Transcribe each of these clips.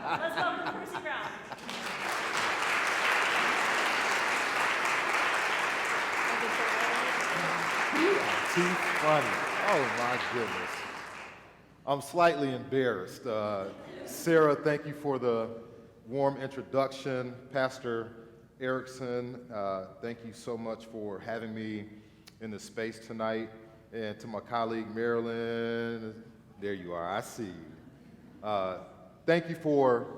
Let's welcome Percy Brown. Too funny. Oh my goodness. I'm slightly embarrassed. Sarah, thank you for the warm introduction. Pastor Erickson, thank you so much for having me in the space tonight. And to my colleague Marilyn, there you are, I see you. Thank you for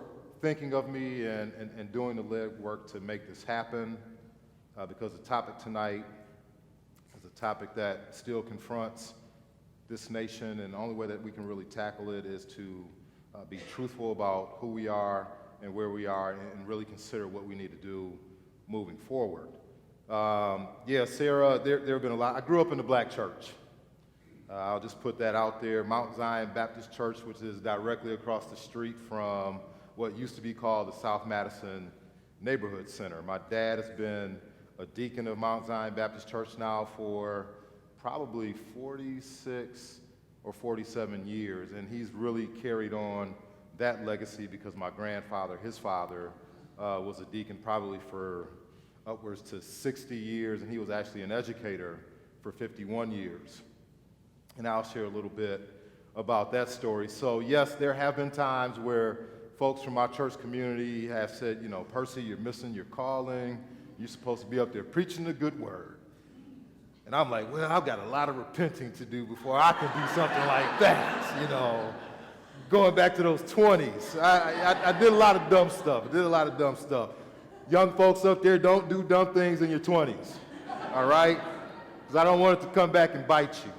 thinking of me and doing the legwork to make this happen, because the topic tonight is a topic that still confronts this nation, and the only way that we can really tackle it is to be truthful about who we are and where we are, and really consider what we need to do moving forward. Yeah, Sarah, there have been a lot. I grew up in the black church. I'll just put that out there. Mount Zion Baptist Church, which is directly across the street from what used to be called the South Madison Neighborhood Center. My dad has been a deacon of Mount Zion Baptist Church now for probably 46 or 47 years, and he's really carried on that legacy because my grandfather, his father, was a deacon probably for upwards to 60 years, and he was actually an educator for 51 years. And I'll share a little bit about that story. So yes, there have been times where folks from our church community have said, you know, Percy, you're missing your calling. You're supposed to be up there preaching the good word. And I'm like, well, I've got a lot of repenting to do before I can do something like that, you know. Going back to those 20s, I did a lot of dumb stuff. Young folks up there, don't do dumb things in your 20s, all right? Because I don't want it to come back and bite you.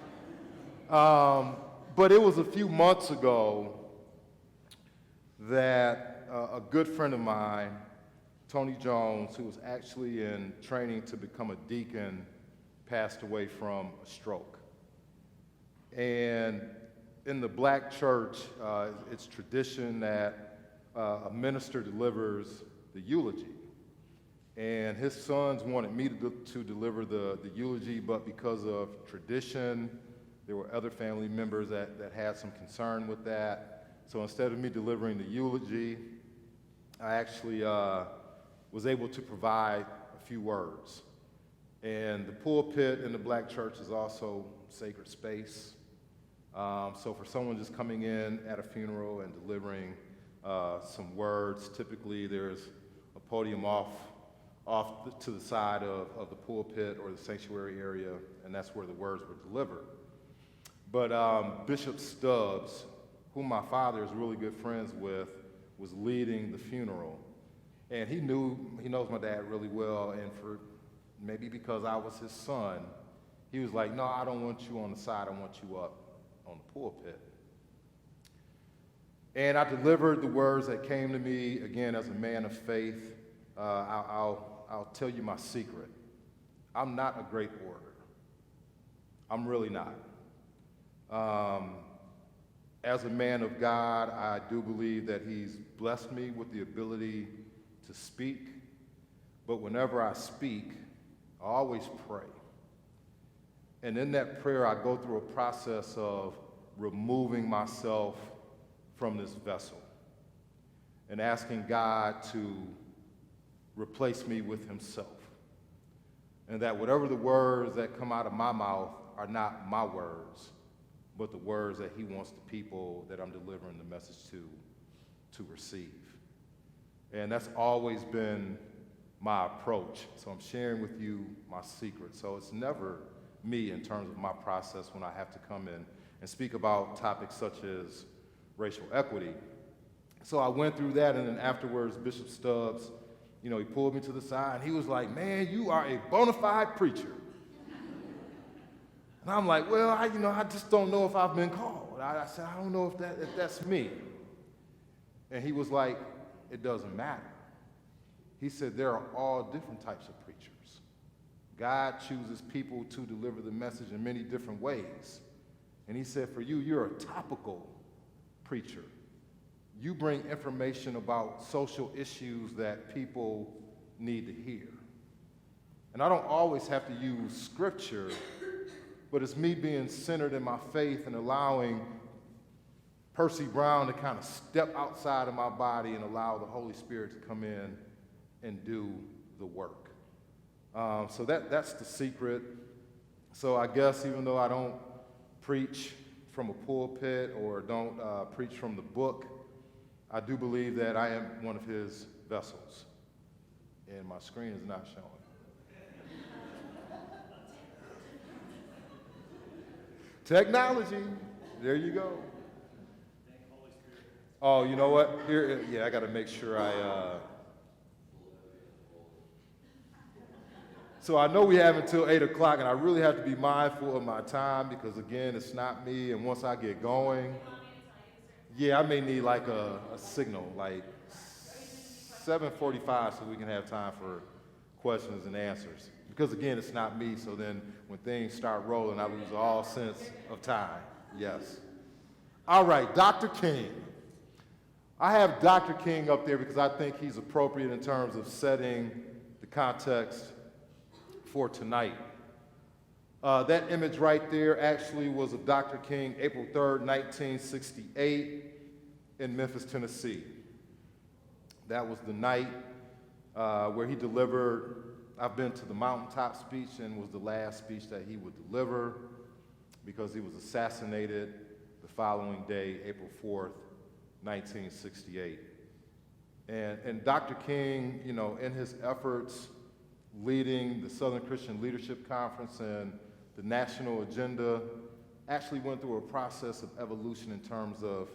But it was a few months ago that a good friend of mine, Tony Jones, who was actually in training to become a deacon, passed away from a stroke. And in the black church, it's tradition that a minister delivers the eulogy. And his sons wanted me to deliver the eulogy, but because of tradition, there were other family members that had some concern with that. So instead of me delivering the eulogy, I actually was able to provide a few words. And the pulpit in the black church is also sacred space. So for someone just coming in at a funeral and delivering some words, typically there's a podium off to the side of the pulpit or the sanctuary area, and that's where the words were delivered. But Bishop Stubbs, whom my father is really good friends with, was leading the funeral. And he knows my dad really well, and for maybe because I was his son, he was like, no, I don't want you on the side, I want you up on the pulpit. And I delivered the words that came to me, again, as a man of faith. I'll tell you my secret. I'm not a great orator. I'm really not. As a man of God, I do believe that he's blessed me with the ability to speak, but whenever I speak, I always pray. And in that prayer, I go through a process of removing myself from this vessel and asking God to replace me with himself. And that whatever the words that come out of my mouth are not my words, but the words that he wants the people that I'm delivering the message to receive. And that's always been my approach. So I'm sharing with you my secret. So it's never me in terms of my process when I have to come in and speak about topics such as racial equity. So I went through that, and then afterwards, Bishop Stubbs, he pulled me to the side, and he was like, man, you are a bona fide preacher. And I'm like, well, I just don't know if I've been called. I said, I don't know if that's me. And he was like, it doesn't matter. He said, there are all different types of preachers. God chooses people to deliver the message in many different ways. And he said, for you, you're a topical preacher. You bring information about social issues that people need to hear. And I don't always have to use scripture, but it's me being centered in my faith and allowing Percy Brown to kind of step outside of my body and allow the Holy Spirit to come in and do the work. So that's the secret. So I guess even though I don't preach from a pulpit or don't preach from the book, I do believe that I am one of his vessels. And my screen is not showing. Technology, there you go. Oh, you know what? Here, yeah, I got to make sure So I know we have until 8 o'clock, and I really have to be mindful of my time because, again, it's not me, and once I get going, yeah, I may need like a signal, like 7:45 so we can have time for questions and answers. Because, again, it's not me, so then when things start rolling, I lose all sense of time. Yes. All right, Dr. King. I have Dr. King up there because I think he's appropriate in terms of setting the context for tonight. That image right there actually was of Dr. King, April 3rd, 1968, in Memphis, Tennessee. That was the night where he delivered, I've been to the mountaintop speech, and was the last speech that he would deliver because he was assassinated the following day, April 4th, 1968. And Dr. King, you know, in his efforts leading the Southern Christian Leadership Conference and the national agenda, actually went through a process of evolution in terms of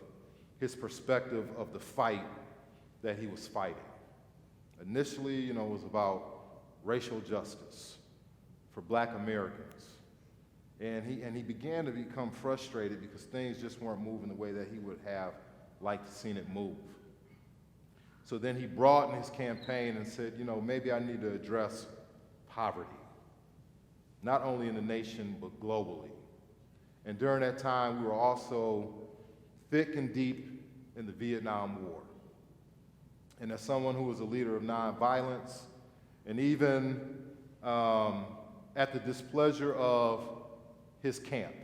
his perspective of the fight that he was fighting. Initially, you know, it was about racial justice for Black Americans. And he began to become frustrated because things just weren't moving the way that he would have liked to seen it move. So then he broadened his campaign and said, you know, maybe I need to address poverty, not only in the nation, but globally. And during that time, we were also thick and deep in the Vietnam War. And as someone who was a leader of nonviolence, and even at the displeasure of his camp,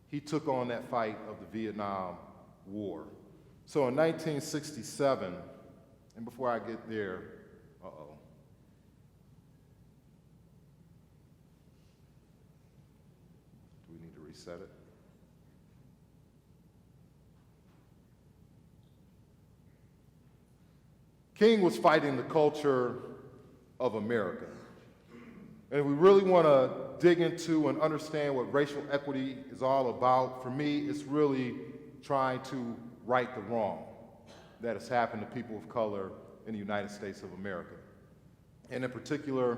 he took on that fight of the Vietnam War. So in 1967, and before I get there, do we need to reset it? King was fighting the culture of America. And if we really want to dig into and understand what racial equity is all about, for me, it's really trying to right the wrong that has happened to people of color in the United States of America. And in particular,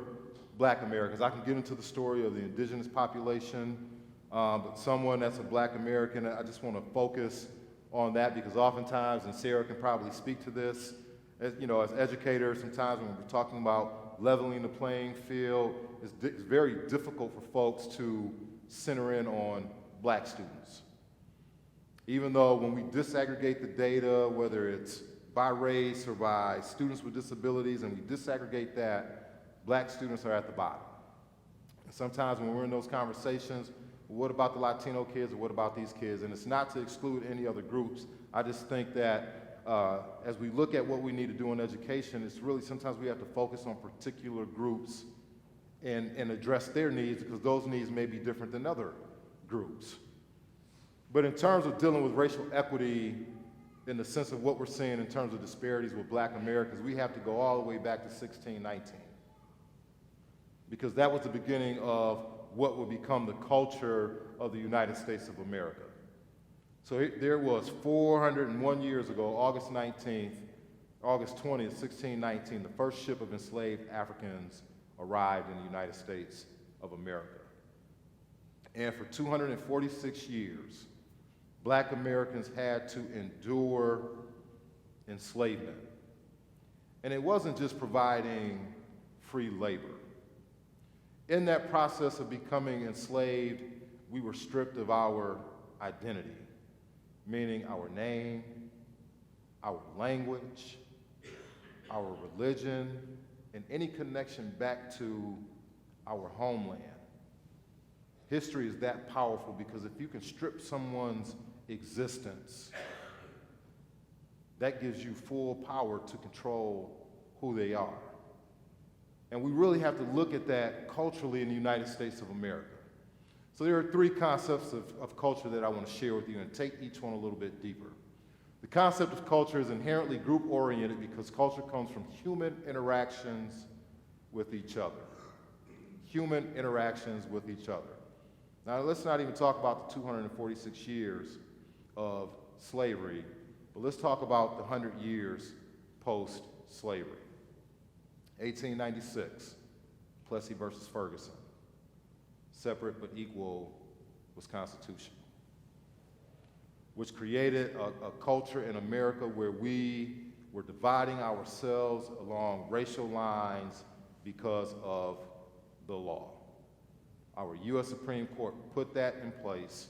Black Americans. I can get into the story of the indigenous population, but someone that's a Black American, I just want to focus on that because oftentimes, and Sarah can probably speak to this, as, you know, as educators, sometimes when we're talking about leveling the playing field, it's very difficult for folks to center in on Black students. Even though when we disaggregate the data, whether it's by race or by students with disabilities, and we disaggregate that, Black students are at the bottom. And sometimes when we're in those conversations, well, what about the Latino kids or what about these kids? And it's not to exclude any other groups. I just think that as we look at what we need to do in education, it's really sometimes we have to focus on particular groups and address their needs because those needs may be different than other groups. But in terms of dealing with racial equity in the sense of what we're seeing in terms of disparities with Black Americans, we have to go all the way back to 1619. Because that was the beginning of what would become the culture of the United States of America. So there was 401 years ago, August 20th, 1619, the first ship of enslaved Africans arrived in the United States of America. And for 246 years, Black Americans had to endure enslavement. And it wasn't just providing free labor. In that process of becoming enslaved, we were stripped of our identity, meaning our name, our language, our religion, and any connection back to our homeland. History is that powerful because if you can strip someone's existence, that gives you full power to control who they are. And we really have to look at that culturally in the United States of America. So there are three concepts of culture that I want to share with you and take each one a little bit deeper. The concept of culture is inherently group-oriented because culture comes from human interactions with each other. Human interactions with each other. Now let's not even talk about the 246 years of slavery, but let's talk about the 100 years post-slavery. 1896, Plessy versus Ferguson. Separate but equal was constitutional, which created a culture in America where we were dividing ourselves along racial lines because of the law. Our U.S. Supreme Court put that in place,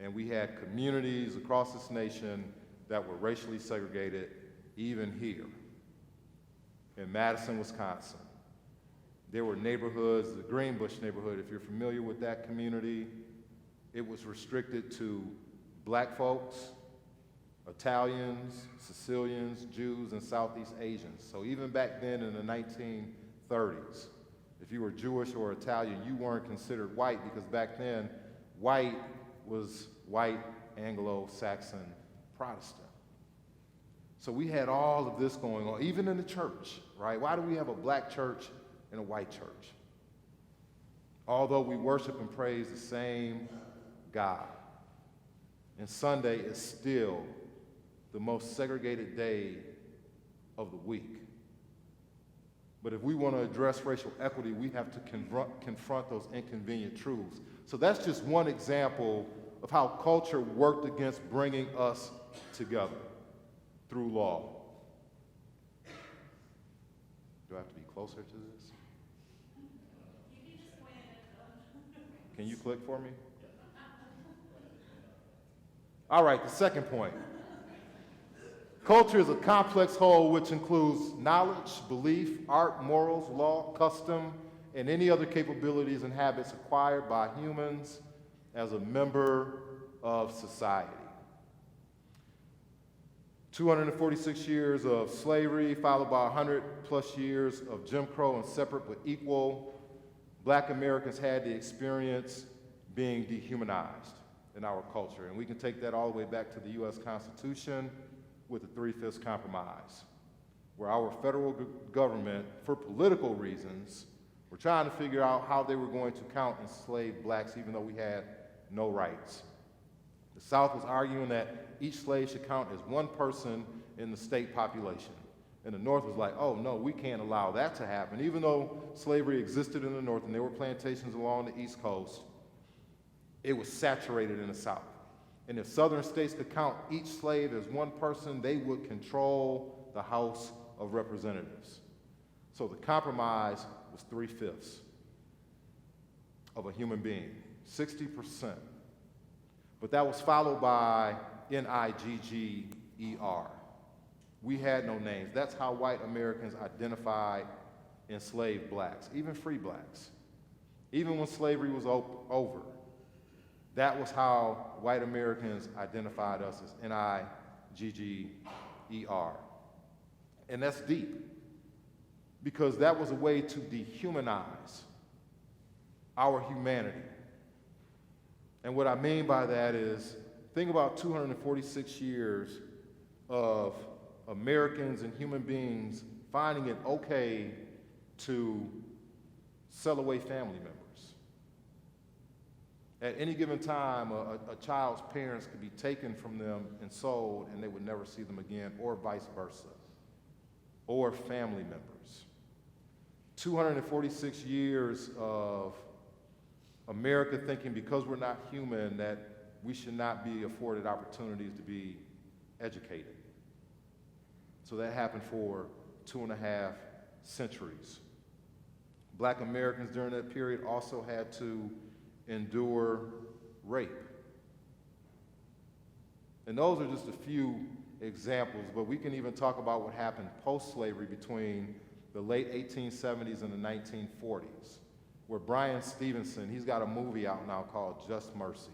and we had communities across this nation that were racially segregated, even here in Madison, Wisconsin. There were neighborhoods, the Greenbush neighborhood, if you're familiar with that community, it was restricted to black folks, Italians, Sicilians, Jews, and Southeast Asians. So even back then in the 1930s, if you were Jewish or Italian, you weren't considered white because back then, white was white Anglo-Saxon Protestant. So we had all of this going on, even in the church, right? Why do we have a black church and a white church? Although we worship and praise the same God. And Sunday is still the most segregated day of the week. But if we want to address racial equity, we have to confront those inconvenient truths. So that's just one example of how culture worked against bringing us together through law. Do I have to be closer to this? Can you click for me? All right, the second point. Culture is a complex whole which includes knowledge, belief, art, morals, law, custom, and any other capabilities and habits acquired by humans as a member of society. 246 years of slavery, followed by 100 plus years of Jim Crow and separate but equal, Black Americans had the experience being dehumanized in our culture. And we can take that all the way back to the US Constitution with the Three-Fifths Compromise, where our federal government, for political reasons, were trying to figure out how they were going to count enslaved blacks even though we had no rights. The South was arguing that each slave should count as one person in the state population. And the North was like, oh no, we can't allow that to happen. Even though slavery existed in the North and there were plantations along the East Coast, it was saturated in the South. And if Southern states could count each slave as one person, they would control the House of Representatives. So the compromise was 3/5 of a human being, 60%. But that was followed by NIGGER. We had no names. That's how white Americans identified enslaved blacks, even free blacks. Even when slavery was over, that was how white Americans identified us, as NIGGER. And that's deep, because that was a way to dehumanize our humanity. And what I mean by that is, think about 246 years of Americans and human beings finding it okay to sell away family members. At any given time, a child's parents could be taken from them and sold, and they would never see them again, or vice versa, or family members. 246 years of America thinking because we're not human that we should not be afforded opportunities to be educated. So that happened for 2.5 centuries. Black Americans during that period also had to endure rape. And those are just a few examples, but we can even talk about what happened post-slavery between the late 1870s and the 1940s, where Brian Stevenson, he's got a movie out now called Just Mercy.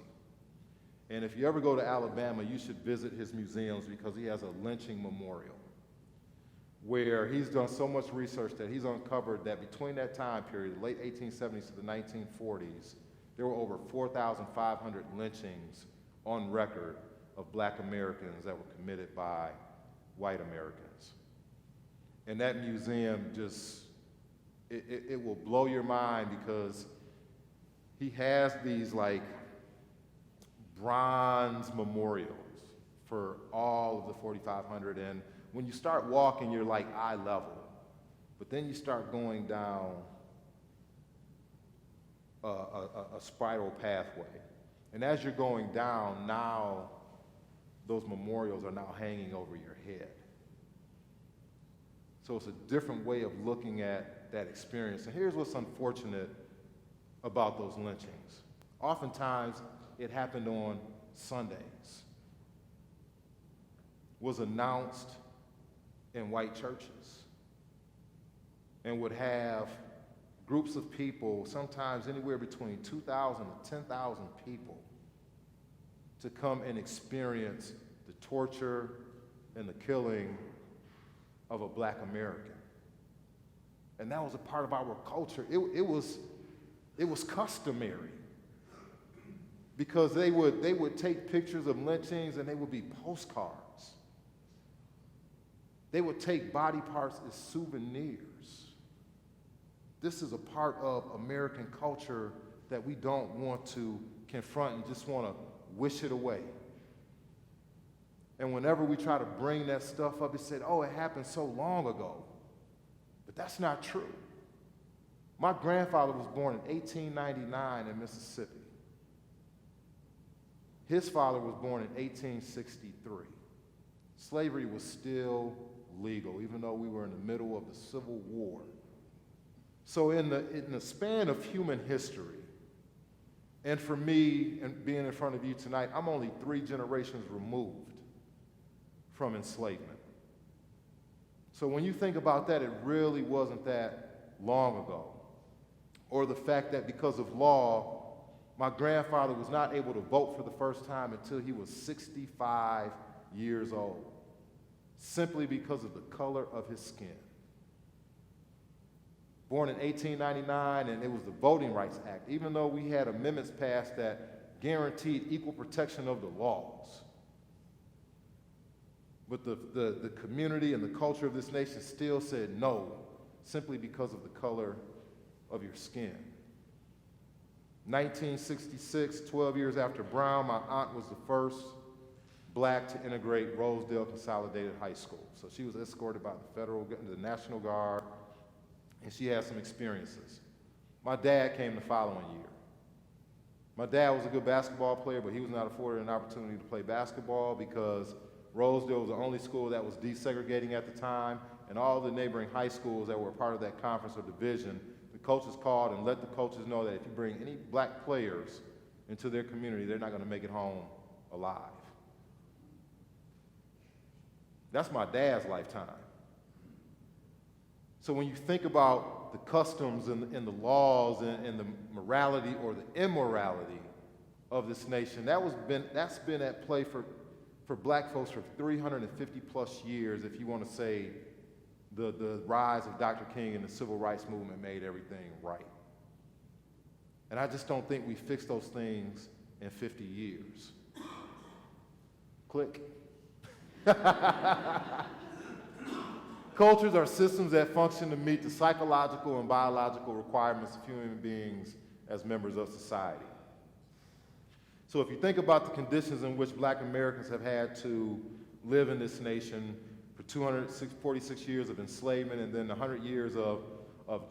And if you ever go to Alabama, you should visit his museums because he has a lynching memorial where he's done so much research that he's uncovered that between that time period, the late 1870s to the 1940s, there were over 4,500 lynchings on record of black Americans that were committed by white Americans. And that museum just, it will blow your mind because he has these like bronze memorials for all of the 4,500. And when you start walking, you're like eye level. But then you start going down a spiral pathway. And as you're going down, now those memorials are now hanging over your head. So it's a different way of looking at that experience. And here's what's unfortunate about those lynchings. Oftentimes, it happened on Sundays, was announced in white churches, and would have groups of people, sometimes anywhere between 2,000 to 10,000 people, to come and experience the torture and the killing of a black American. And that was a part of our culture. It was customary because they would take pictures of lynchings and they would be postcards. They would take body parts as souvenirs. This is a part of American culture that we don't want to confront and just want to wish it away. And whenever we try to bring that stuff up, it said, oh, it happened so long ago. But that's not true. My grandfather was born in 1899 in Mississippi. His father was born in 1863. Slavery was still legal, even though we were in the middle of the Civil War. So in the span of human history, and for me, and being in front of you tonight, I'm only 3 generations removed from enslavement. So when you think about that, it really wasn't that long ago. Or the fact that because of law, my grandfather was not able to vote for the first time until he was 65 years old, simply because of the color of his skin. Born in 1899, and it was the Voting Rights Act, even though we had amendments passed that guaranteed equal protection of the laws. But the community and the culture of this nation still said no, simply because of the color of your skin. 1966, 12 years after Brown, my aunt was the first black to integrate Rosedale Consolidated High School. So she was escorted by the National Guard, and she had some experiences. My dad came the following year. My dad was a good basketball player, but he was not afforded an opportunity to play basketball because Rosedale was the only school that was desegregating at the time, and all the neighboring high schools that were part of that conference or division, the coaches called and let the coaches know that if you bring any black players into their community, they're not going to make it home alive. That's my dad's lifetime. So when you think about the customs and the laws and the morality or the immorality of this nation, that's been at play for black folks for 350 plus years, if you want to say the rise of Dr. King and the civil rights movement made everything right. And I just don't think we fixed those things in 50 years. Click. Cultures are systems that function to meet the psychological and biological requirements of human beings as members of society. So if you think about the conditions in which black Americans have had to live in this nation for 246 years of enslavement and then 100 years of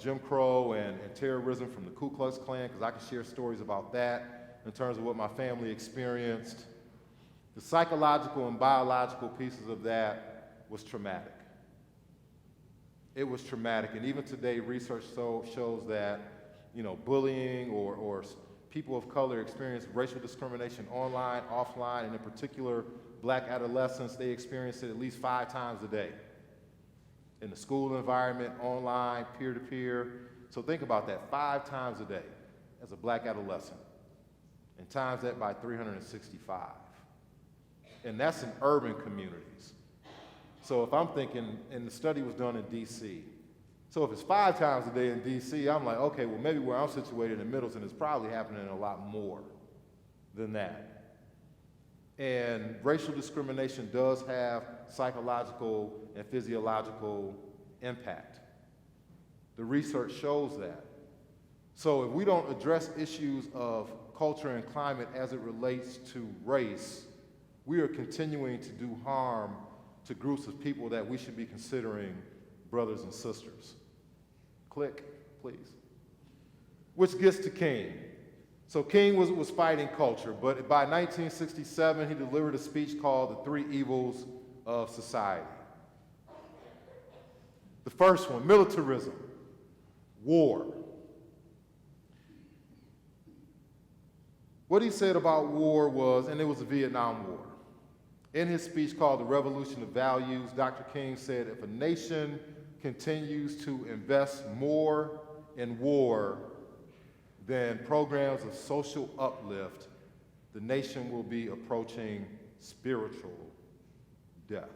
Jim Crow and terrorism from the Ku Klux Klan, because I can share stories about that in terms of what my family experienced. The psychological and biological pieces of that was traumatic. It was traumatic, and even today, research shows that, bullying or people of color experience racial discrimination online, offline, and in particular, black adolescents, they experience it at least 5 times a day. In the school environment, online, peer-to-peer. So think about that, 5 times a day as a black adolescent. and times that by 365. And that's in urban communities. So if I'm thinking, and the study was done in DC, so if it's 5 times a day in DC, I'm like, okay, well maybe where I'm situated in Middleton, it's probably happening a lot more than that. And racial discrimination does have psychological and physiological impact. The research shows that. So if we don't address issues of culture and climate as it relates to race, we are continuing to do harm to groups of people that we should be considering brothers and sisters. Click, please. Which gets to King. So King was fighting culture, but by 1967, he delivered a speech called The Three Evils of Society. The first one, militarism, war. What he said about war was, and it was the Vietnam War. In his speech called The Revolution of Values, Dr. King said, if a nation continues to invest more in war than programs of social uplift, the nation will be approaching spiritual death.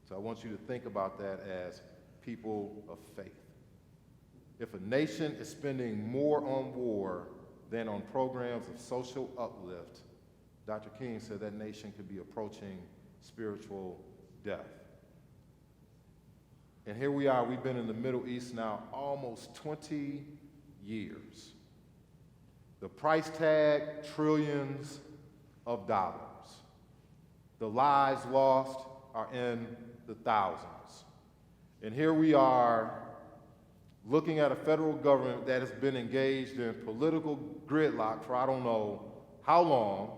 So I want you to think about that as people of faith. If a nation is spending more on war than on programs of social uplift, Dr. King said that nation could be approaching spiritual death. And here we are, we've been in the Middle East now almost 20 years. The price tag, trillions of dollars. The lives lost are in the thousands. And here we are looking at a federal government that has been engaged in political gridlock for I don't know how long.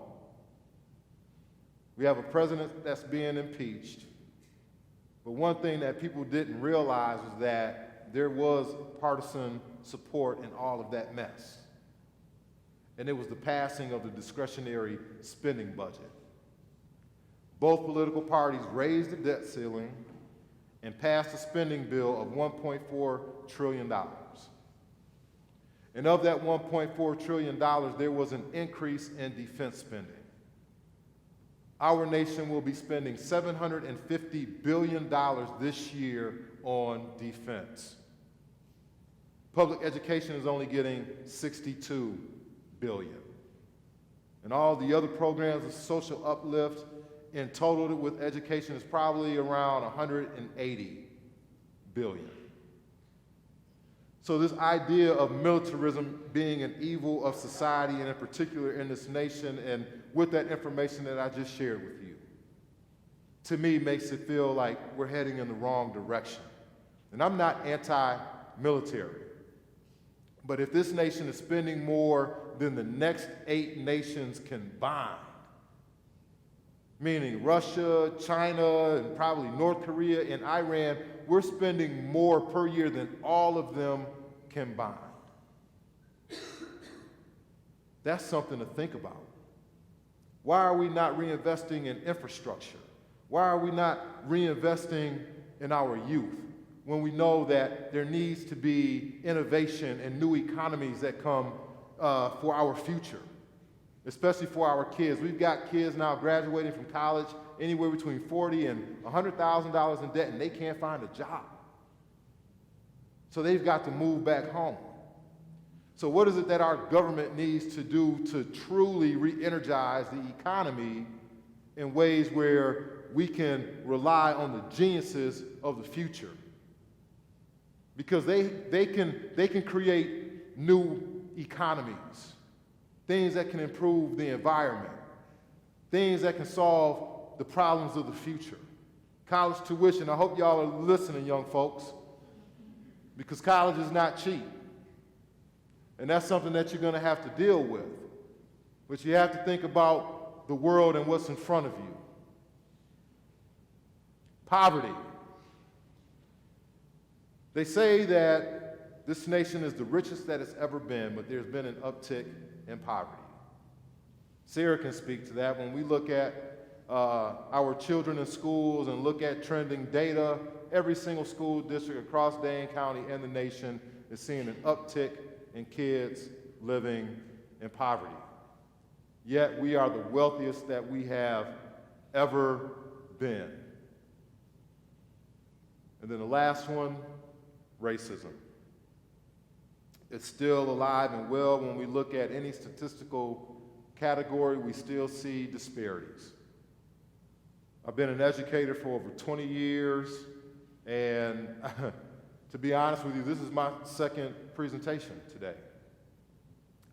We have a president that's being impeached. But one thing that people didn't realize was that there was partisan support in all of that mess. And it was the passing of the discretionary spending budget. Both political parties raised the debt ceiling and passed a spending bill of $1.4 trillion. And of that $1.4 trillion, there was an increase in defense spending. Our nation will be spending $750 billion this year on defense. Public education is only getting $62 billion. And all the other programs of social uplift, in total with education, is probably around $180 billion. So this idea of militarism being an evil of society, and in particular in this nation, and with that information that I just shared with you, to me makes it feel like we're heading in the wrong direction. And I'm not anti-military, but if this nation is spending more than the next 8 nations combined, meaning Russia, China, and probably North Korea and Iran, we're spending more per year than all of them combined. That's something to think about. Why are we not reinvesting in infrastructure? Why are we not reinvesting in our youth when we know that there needs to be innovation and new economies that come for our future, especially for our kids? We've got kids now graduating from college anywhere between $40,000 and $100,000 in debt, and they can't find a job. So they've got to move back home. So what is it that our government needs to do to truly re-energize the economy in ways where we can rely on the geniuses of the future? Because they can create new economies, things that can improve the environment, things that can solve the problems of the future. College tuition, I hope y'all are listening, young folks, because college is not cheap. And that's something that you're going to have to deal with. But you have to think about the world and what's in front of you. Poverty. They say that this nation is the richest that it's ever been, but there's been an uptick in poverty. Sarah can speak to that. When we look at our children in schools and look at trending data, every single school district across Dane County and the nation is seeing an uptick in kids living in poverty. yet we are the wealthiest that we have ever been. And then the last one, racism. It's still alive and well. When we look at any statistical category, we still see disparities. I've been an educator for over 20 years, and to be honest with you, this is my second presentation today.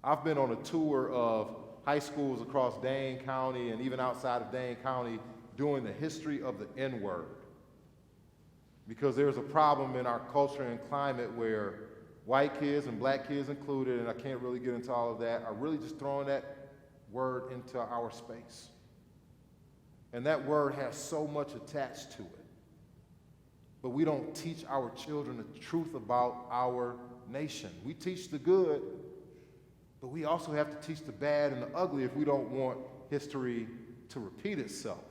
I've been on a tour of high schools across Dane County and even outside of Dane County doing the history of the N-word. Because there's a problem in our culture and climate where white kids and black kids included, and I can't really get into all of that, are really just throwing that word into our space. And that word has so much attached to it. But we don't teach our children the truth about our nation. We teach the good, but we also have to teach the bad and the ugly if we don't want history to repeat itself.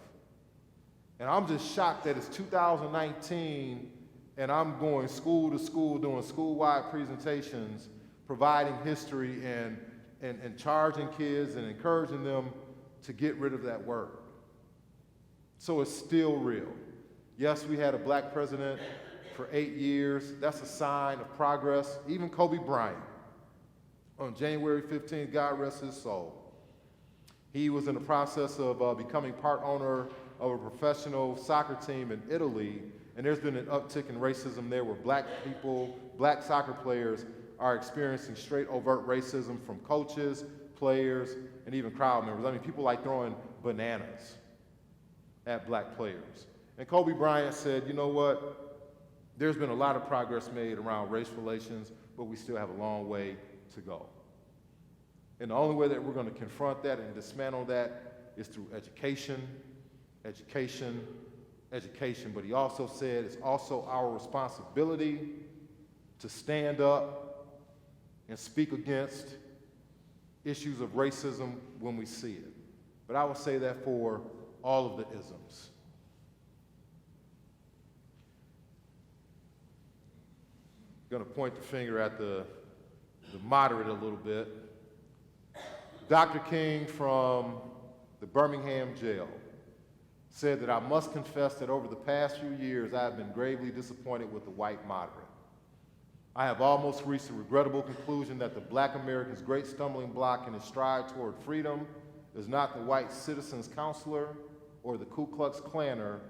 And I'm just shocked that it's 2019 and I'm going school to school doing school-wide presentations, providing history and charging kids and encouraging them to get rid of that word. So it's still real. Yes, we had a black president for 8 years. That's a sign of progress. Even Kobe Bryant, on January 15th, God rest his soul, he was in the process of becoming part owner of a professional soccer team in Italy, and there's been an uptick in racism there where black people, black soccer players are experiencing straight overt racism from coaches, players, and even crowd members. I mean, people like throwing bananas at black players. And Kobe Bryant said, you know what, there's been a lot of progress made around race relations, but we still have a long way to go. And the only way that we're going to confront that and dismantle that is through education, education, education. But he also said it's also our responsibility to stand up and speak against issues of racism when we see it. But I would say that for all of the isms. I'm going to point the finger at the moderate a little bit. Dr. King from the Birmingham jail said that I must confess that over the past few years I have been gravely disappointed with the white moderate. I have almost reached the regrettable conclusion that the black American's great stumbling block in his stride toward freedom is not the white citizen's counselor or the Ku Klux Klanner,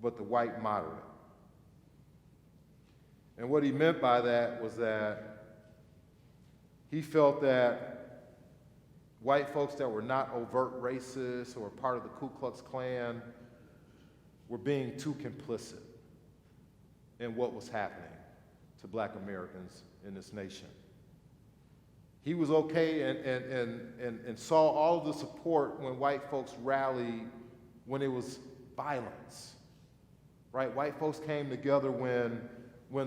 but the white moderate. And what he meant by that was that he felt that white folks that were not overt racists or part of the Ku Klux Klan were being too complicit in what was happening to black Americans in this nation. He was okay and saw all of the support when white folks rallied when it was violence, right? White folks came together when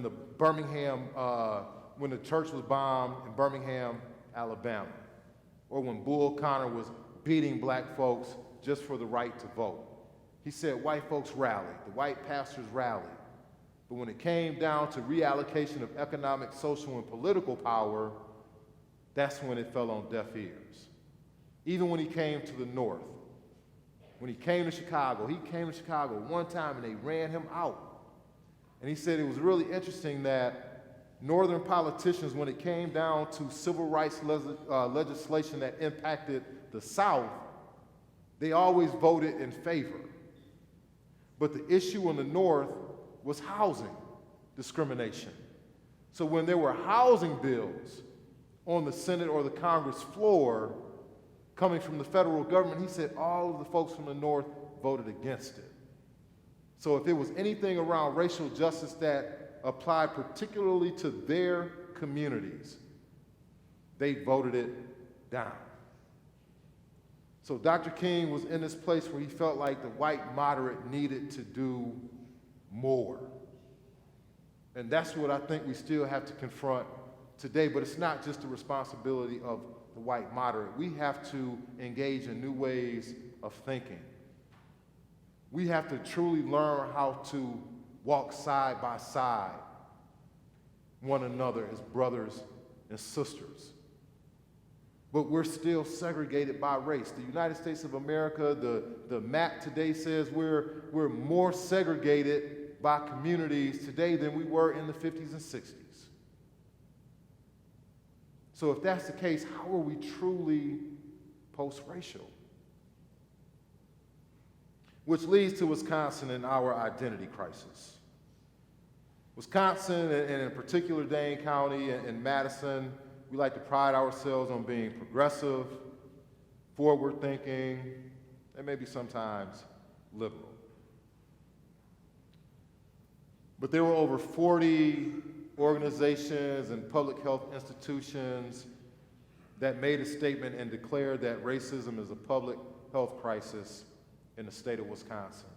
the Birmingham, when the church was bombed in Birmingham, Alabama, or when Bull Connor was beating black folks just for the right to vote. He said white folks rallied, the white pastors rallied. But when it came down to reallocation of economic, social, and political power, that's when it fell on deaf ears. Even when he came to the North, when he came to Chicago one time and they ran him out. And he said it was really interesting that Northern politicians, when it came down to civil rights legislation that impacted the South, they always voted in favor. But the issue in the North was housing discrimination. So when there were housing bills on the Senate or the Congress floor coming from the federal government, he said all of the folks from the North voted against it. So if there was anything around racial justice that applied particularly to their communities, they voted it down. So Dr. King was in this place where he felt like the white moderate needed to do more. And that's what I think we still have to confront today, but it's not just the responsibility of the white moderate. We have to engage in new ways of thinking. We have to truly learn how to walk side by side one another as brothers and sisters. but we're still segregated by race. The United States of America, the map today says we're more segregated by communities today than we were in the 50s and 60s. So if that's the case, how are we truly post-racial? Which leads to Wisconsin and our identity crisis. Wisconsin, and in particular Dane County and Madison, we like to pride ourselves on being progressive, forward-thinking, and maybe sometimes liberal. But there were over 40 organizations and public health institutions that made a statement and declared that racism is a public health crisis in the state of Wisconsin.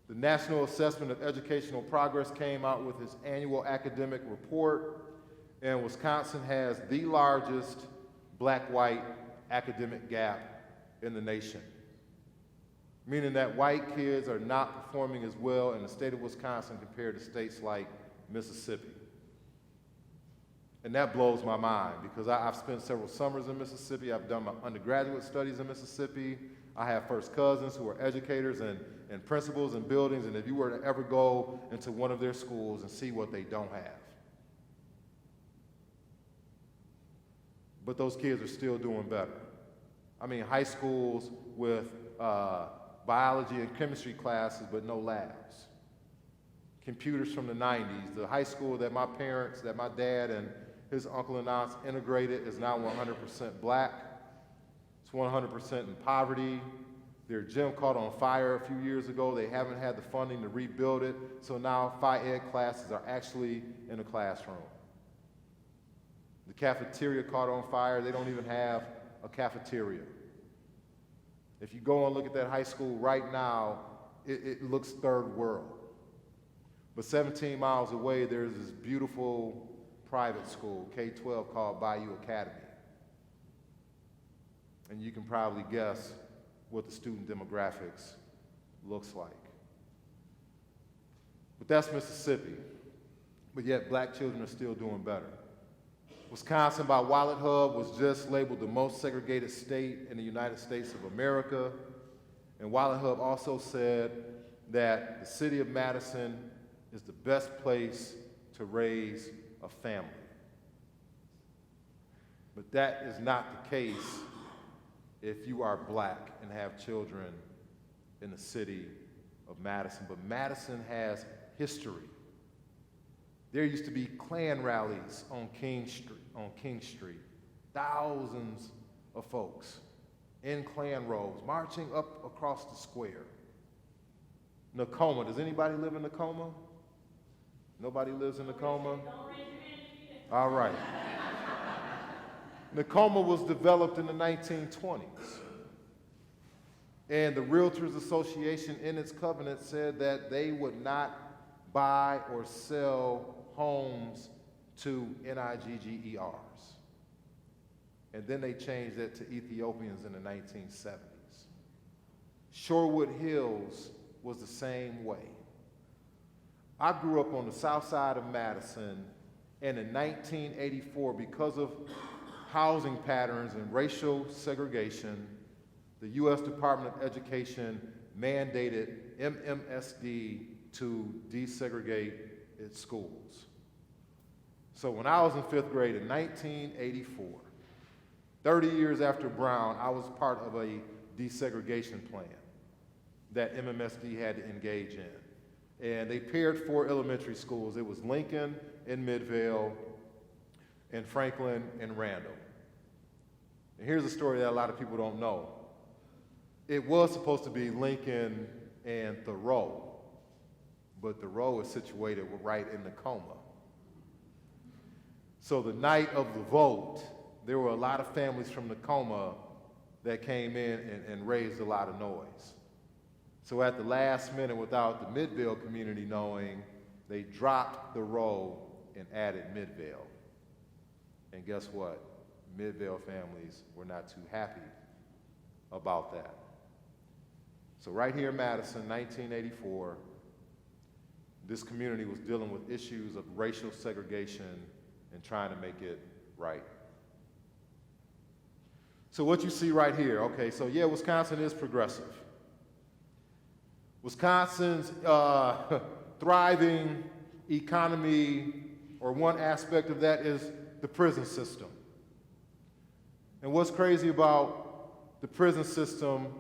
The National Assessment of Educational Progress came out with its annual academic report, and Wisconsin has the largest black-white academic gap in the nation, meaning that white kids are not performing as well in the state of Wisconsin compared to states like Mississippi. And that blows my mind because I've spent several summers in Mississippi. I've done my undergraduate studies in Mississippi. I have first cousins who are educators and principals and buildings, and if you were to ever go into one of their schools and see what they don't have. But those kids are still doing better. I mean, high schools with biology and chemistry classes, but no labs. Computers from the 90s. The high school that my parents, that my dad and his uncle and aunts integrated is now 100% black. It's 100% in poverty. Their gym caught on fire a few years ago. They haven't had the funding to rebuild it, so now Phy-Ed classes are actually in the classroom. The cafeteria caught on fire. They don't even have a cafeteria. If you go and look at that high school right now, it looks third world. But 17 miles away, there's this beautiful private school, K-12, called Bayou Academy. And you can probably guess what the student demographics looks like. But that's Mississippi. But yet black children are still doing better. Wisconsin by Wallet Hub was just labeled the most segregated state in the United States of America. And Wallet Hub also said that the city of Madison is the best place to raise a family. But that is not the case if you are black and have children in the city of Madison. But Madison has history. There used to be Klan rallies on King Street. Thousands of folks in Klan robes marching up across the square. Nakoma, does anybody live in Nakoma? Nobody lives in Nakoma? All right. Nakoma was developed in the 1920s. And the Realtors Association in its covenant said that they would not buy or sell homes to NIGGERs. And then they changed it to Ethiopians in the 1970s. Shorewood Hills was the same way. I grew up on the south side of Madison, and in 1984, because of housing patterns and racial segregation, the U.S. Department of Education mandated MMSD to desegregate its schools. So when I was in fifth grade in 1984, 30 years after Brown, I was part of a desegregation plan that MMSD had to engage in. And they paired 4 elementary schools. It was Lincoln and Midvale, and Franklin and Randall. And here's a story that a lot of people don't know. It was supposed to be Lincoln and Thoreau, but Thoreau is situated right in Nakoma. So the night of the vote, there were a lot of families from Nakoma that came in and raised a lot of noise. So at the last minute, without the Midvale community knowing, they dropped Thoreau and added Midvale. And guess what? Midvale families were not too happy about that. So right here in Madison, 1984, this community was dealing with issues of racial segregation and trying to make it right. So what you see right here, okay, so yeah, Wisconsin is progressive. Wisconsin's thriving economy, or one aspect of that, is the prison system. And what's crazy about the prison system,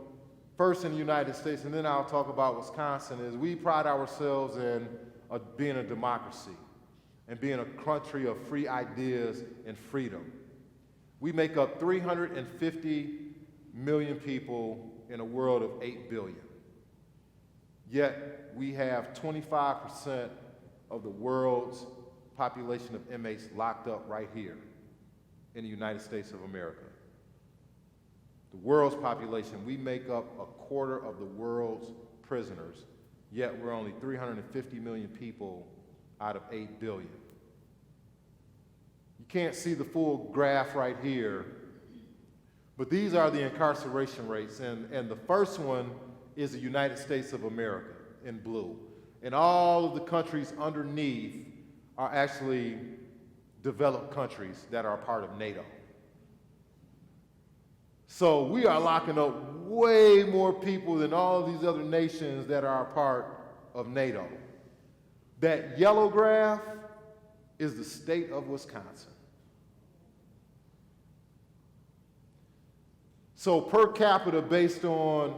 first in the United States, and then I'll talk about Wisconsin, is we pride ourselves in being a democracy and being a country of free ideas and freedom. We make up 350 million people in a world of 8 billion. Yet we have 25% of the world's population of inmates locked up right here in the United States of America. The world's population, we make up a quarter of the world's prisoners, yet we're only 350 million people out of 8 billion. You can't see the full graph right here, but these are the incarceration rates, and the first one is the United States of America in blue. And all of the countries underneath are actually developed countries that are a part of NATO. So we are locking up way more people than all of these other nations that are a part of NATO. That yellow graph is the state of Wisconsin. So per capita, based on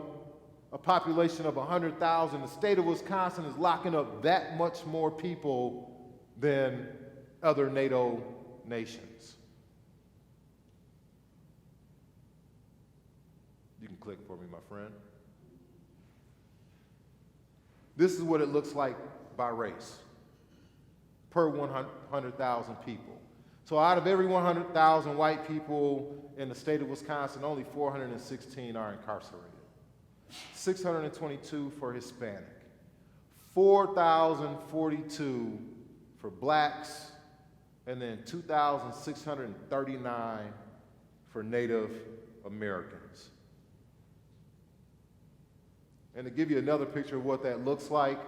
a population of 100,000, the state of Wisconsin is locking up that much more people than other NATO nations. You can click for me, my friend. This is what it looks like by race, per 100,000 people. So out of every 100,000 white people in the state of Wisconsin, only 416 are incarcerated. 622 for Hispanic, 4,042 for blacks, and then 2,639 for Native Americans. And to give you another picture of what that looks like,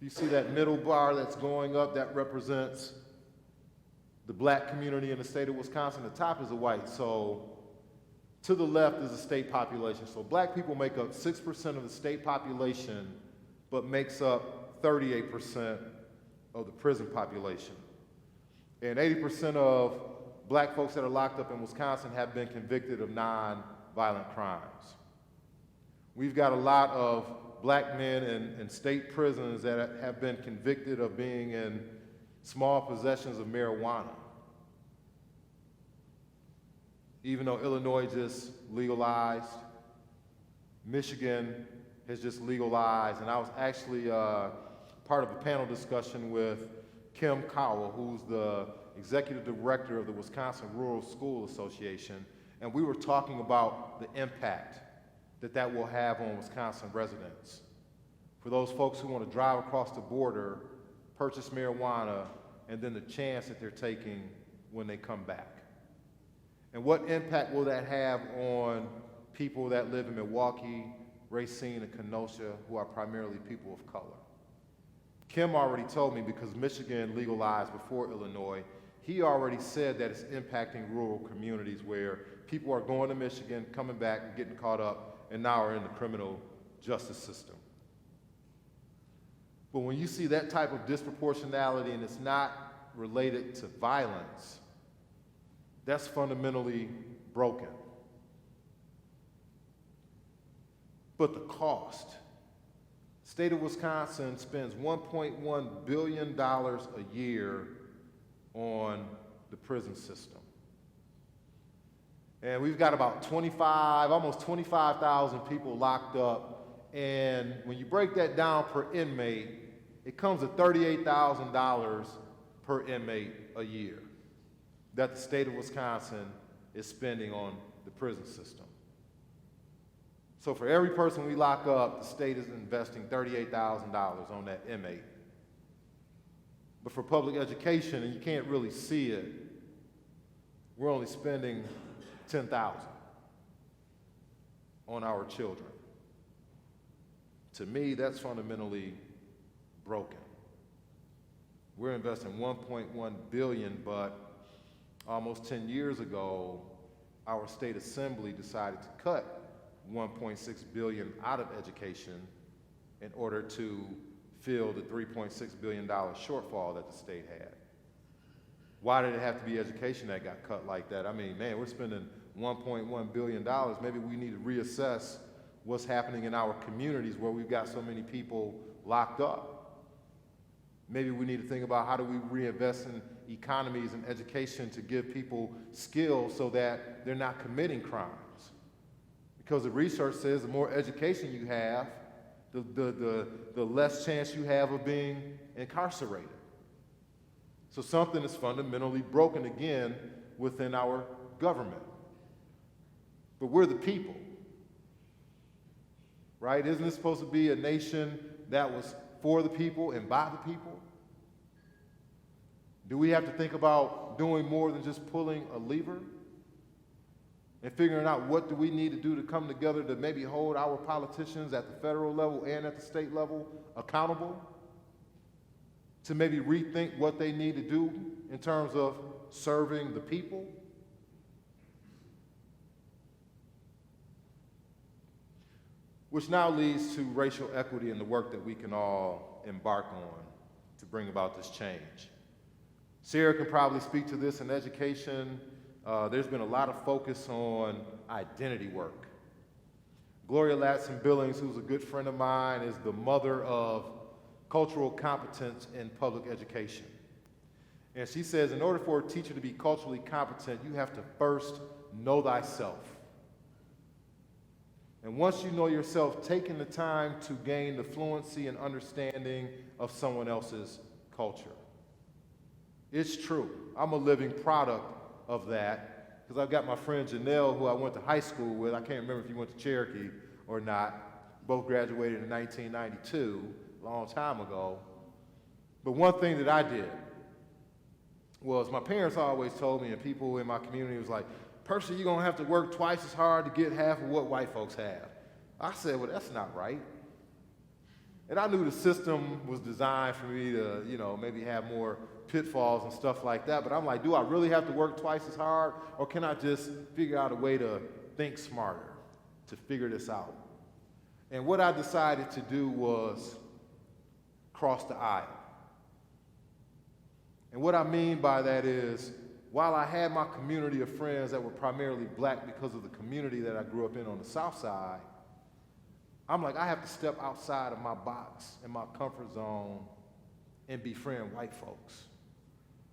you see that middle bar that's going up, that represents the black community in the state of Wisconsin. The top is the white, so to the left is the state population. So black people make up 6% of the state population, but makes up 38% of the prison population. And 80% of black folks that are locked up in Wisconsin have been convicted of non-violent crimes. We've got a lot of black men in state prisons that have been convicted of being in small possessions of marijuana. Even though Illinois just legalized, Michigan has just legalized, and I was actually part of a panel discussion with Kim Cowell, who's the executive director of the Wisconsin Rural School Association, and we were talking about the impact that will have on Wisconsin residents. For those folks who want to drive across the border, purchase marijuana, and then the chance that they're taking when they come back. And what impact will that have on people that live in Milwaukee, Racine, and Kenosha, who are primarily people of color? Kim already told me, because Michigan legalized before Illinois, he already said that it's impacting rural communities where people are going to Michigan, coming back, and getting caught up, and now are in the criminal justice system. But when you see that type of disproportionality and it's not related to violence, that's fundamentally broken. But the cost. State of Wisconsin spends $1.1 billion a year on the prison system. And we've got about almost 25,000 people locked up. And when you break that down per inmate, it comes to $38,000 per inmate a year that the state of Wisconsin is spending on the prison system. So for every person we lock up, the state is investing $38,000 on that inmate. But for public education, and you can't really see it, we're only spending $10,000 on our children. To me, that's fundamentally broken. We're investing $1.1 billion, but almost 10 years ago, our state assembly decided to cut $1.6 billion out of education in order to fill the $3.6 billion shortfall that the state had. Why did it have to be education that got cut like that? I mean, man, we're spending $1.1 billion. Maybe we need to reassess what's happening in our communities where we've got so many people locked up. Maybe we need to think about how do we reinvest in economies and education to give people skills so that they're not committing crimes. Because the research says the more education you have, the less chance you have of being incarcerated. So something is fundamentally broken again within our government. But we're the people, right? Isn't it supposed to be a nation that was for the people and by the people? Do we have to think about doing more than just pulling a lever and figuring out what do we need to do to come together to maybe hold our politicians at the federal level and at the state level accountable? To maybe rethink what they need to do in terms of serving the people? Which now leads to racial equity and the work that we can all embark on to bring about this change. Sarah can probably speak to this in education. There's been a lot of focus on identity work. Gloria Ladson-Billings, who's a good friend of mine, is the mother of cultural competence in public education. And she says in order for a teacher to be culturally competent, you have to first know thyself. And once you know yourself, taking the time to gain the fluency and understanding of someone else's culture. It's true. I'm a living product of that because I've got my friend Janelle, who I went to high school with. I can't remember if you went to Cherokee or not. Both graduated in 1992. Long time ago. But one thing that I did was my parents always told me, and people in my community was like, Percy, you're going to have to work twice as hard to get half of what white folks have. I said, well, that's not right. And I knew the system was designed for me to, maybe have more pitfalls and stuff like that. But I'm like, do I really have to work twice as hard? Or can I just figure out a way to think smarter, to figure this out? And what I decided to do was cross the aisle. And what I mean by that is, while I had my community of friends that were primarily black because of the community that I grew up in on the South Side, I'm like, I have to step outside of my box and my comfort zone and befriend white folks.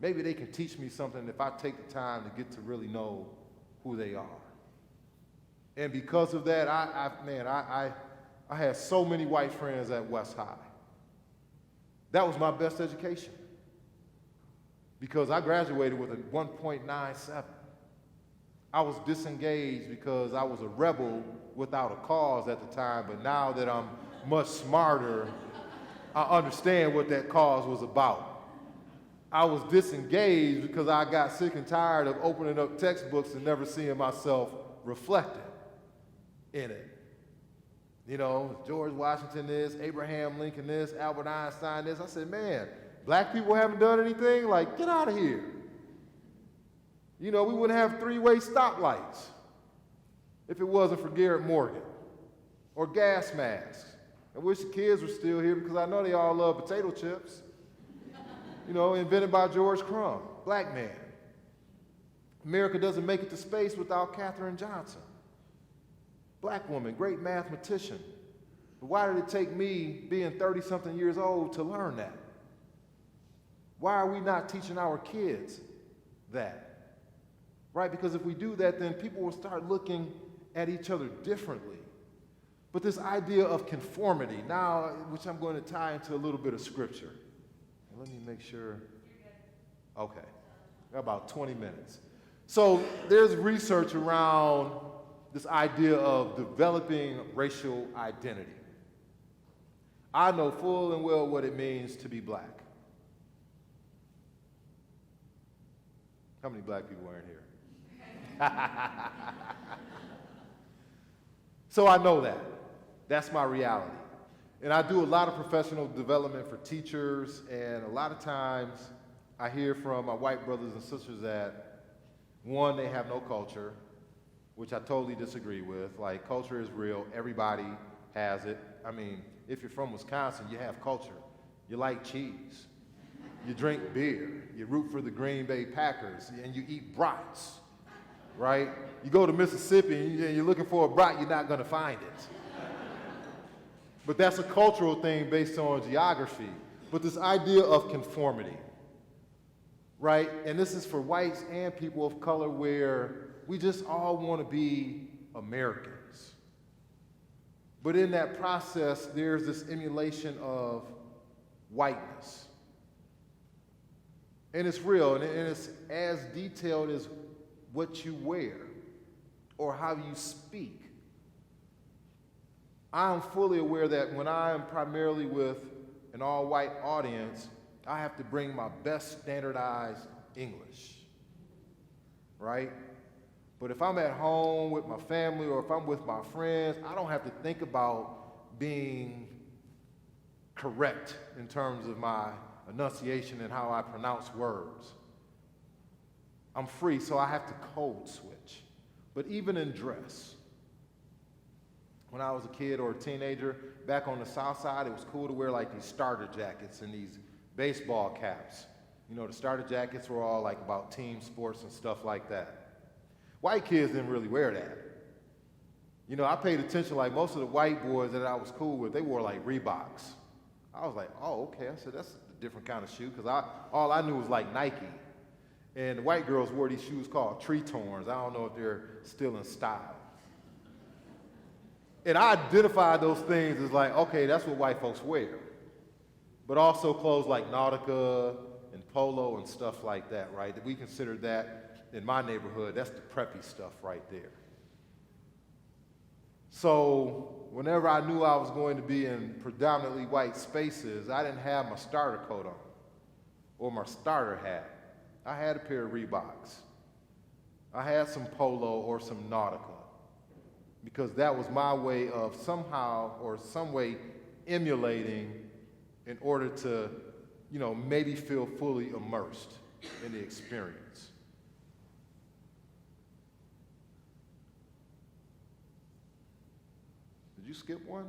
Maybe they can teach me something if I take the time to get to really know who they are. And because of that, I had so many white friends at West High. That was my best education because I graduated with a 1.97. I was disengaged because I was a rebel without a cause at the time, but now that I'm much smarter, I understand what that cause was about. I was disengaged because I got sick and tired of opening up textbooks and never seeing myself reflected in it. George Washington this, Abraham Lincoln this, Albert Einstein this. I said, man, black people haven't done anything? Like, get out of here. We wouldn't have three-way stoplights if it wasn't for Garrett Morgan or gas masks. I wish the kids were still here because I know they all love potato chips. Invented by George Crumb, black man. America doesn't make it to space without Katherine Johnson. Black woman, great mathematician. But why did it take me, being 30-something years old, to learn that? Why are we not teaching our kids that? Right? Because if we do that, then people will start looking at each other differently. But this idea of conformity, now, which I'm going to tie into a little bit of scripture. And let me make sure. Okay. Got about 20 minutes. So there's research around this idea of developing racial identity. I know full and well what it means to be black. How many black people are in here? So I know that. That's my reality. And I do a lot of professional development for teachers, and a lot of times I hear from my white brothers and sisters that, one, they have no culture, which I totally disagree with. Like, culture is real, everybody has it. I mean, if you're from Wisconsin, you have culture. You like cheese, you drink beer, you root for the Green Bay Packers, and you eat brats, right? You go to Mississippi and you're looking for a brat, you're not gonna find it. But that's a cultural thing based on geography. But this idea of conformity, right? And this is for whites and people of color, where we just all want to be Americans. But in that process, there's this emulation of whiteness. And it's real, and it's as detailed as what you wear or how you speak. I'm fully aware that when I am primarily with an all-white audience, I have to bring my best standardized English, right? But if I'm at home with my family or if I'm with my friends, I don't have to think about being correct in terms of my enunciation and how I pronounce words. I'm free, so I have to code switch. But even in dress, when I was a kid or a teenager, back on the South Side, it was cool to wear like these starter jackets and these baseball caps. You know, the starter jackets were all like about team sports and stuff like that. White kids didn't really wear that. You know, I paid attention, like most of the white boys that I was cool with, they wore like Reeboks. I was like, oh, okay. I said, that's a different kind of shoe, because all I knew was like Nike. And the white girls wore these shoes called tree torns. I don't know if they're still in style. And I identified those things as like, okay, that's what white folks wear. But also clothes like Nautica and Polo and stuff like that, right? We consider that in my neighborhood, that's the preppy stuff right there. So whenever I knew I was going to be in predominantly white spaces, I didn't have my starter coat on or my starter hat. I had a pair of Reeboks. I had some Polo or some Nautica, because that was my way of somehow or some way emulating in order to, you know, maybe feel fully immersed in the experience. Did you skip one?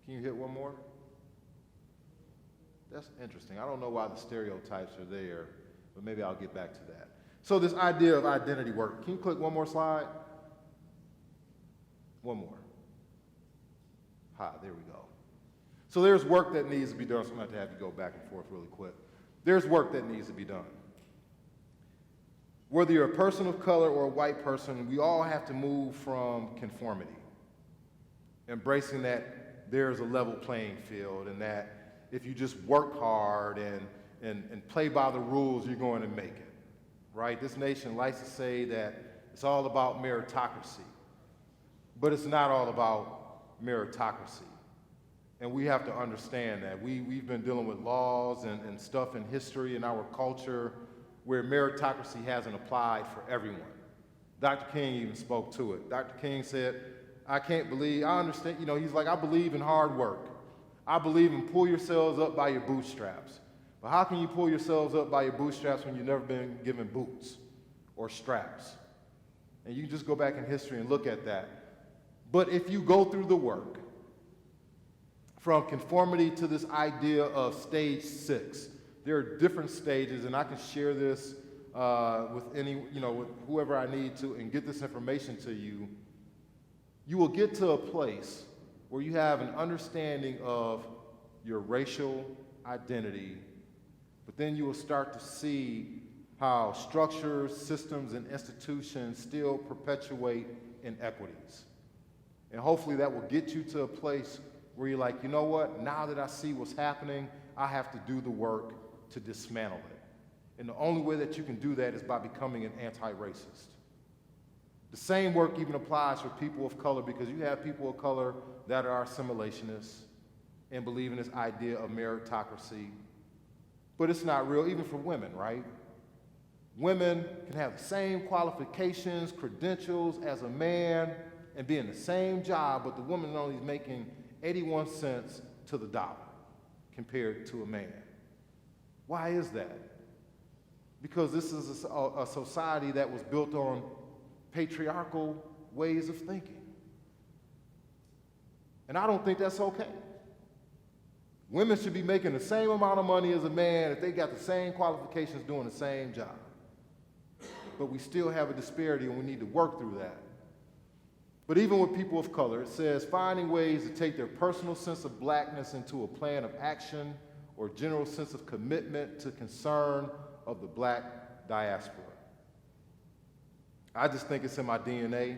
Can you hit one more? That's interesting. I don't know why the stereotypes are there, but maybe I'll get back to that. So this idea of identity work. Can you click one more slide? One more. There we go. So there's work that needs to be done, so I'm going to have you go back and forth really quick. There's work that needs to be done. Whether you're a person of color or a white person, we all have to move from conformity, embracing that there's a level playing field, and that if you just work hard and play by the rules, you're going to make it, right? This nation likes to say that it's all about meritocracy, but it's not all about meritocracy. And we have to understand that. We've been dealing with laws and stuff in history and our culture where meritocracy hasn't applied for everyone. Dr. King even spoke to it. Dr. King said, I understand, you know, he's like, I believe in hard work. I believe in pull yourselves up by your bootstraps. But how can you pull yourselves up by your bootstraps when you've never been given boots or straps? And you can just go back in history and look at that. But if you go through the work, from conformity to this idea of stage 6, there are different stages, and I can share this with with whoever I need to and get this information to you. You will get to a place where you have an understanding of your racial identity, but then you will start to see how structures, systems, and institutions still perpetuate inequities. And hopefully that will get you to a place where you're like, you know what, now that I see what's happening, I have to do the work to dismantle it. And the only way that you can do that is by becoming an anti-racist. The same work even applies for people of color, because you have people of color that are assimilationists and believe in this idea of meritocracy. But it's not real, even for women, right? Women can have the same qualifications, credentials as a man, and be in the same job, but the woman only is making 81 cents to the dollar compared to a man. Why is that? because this is a society that was built on patriarchal ways of thinking. And I don't think that's okay. Women should be making the same amount of money as a man if they got the same qualifications doing the same job. But we still have a disparity and we need to work through that. But even with people of color, it says finding ways to take their personal sense of blackness into a plan of action or general sense of commitment to concern of the black diaspora. I just think it's in my DNA,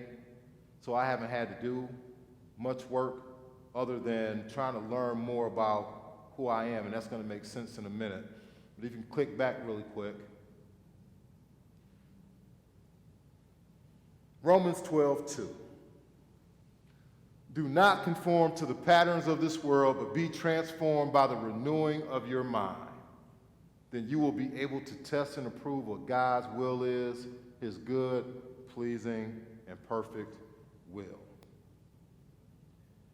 so I haven't had to do much work other than trying to learn more about who I am, and that's going to make sense in a minute. But if you can click back really quick. Romans 12:2. Do not conform to the patterns of this world, but be transformed by the renewing of your mind. Then you will be able to test and approve what God's will is, his good, pleasing, and perfect will.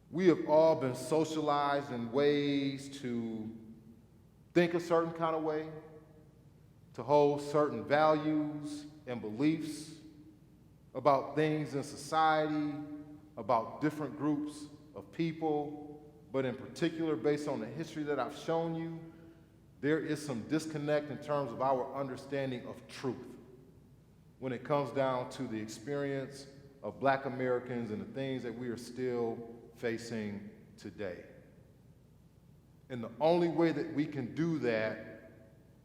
We have all been socialized in ways to think a certain kind of way, to hold certain values and beliefs about things in society, about different groups of people, but in particular, based on the history that I've shown you, there is some disconnect in terms of our understanding of truth when it comes down to the experience of Black Americans and the things that we are still facing today. And the only way that we can do that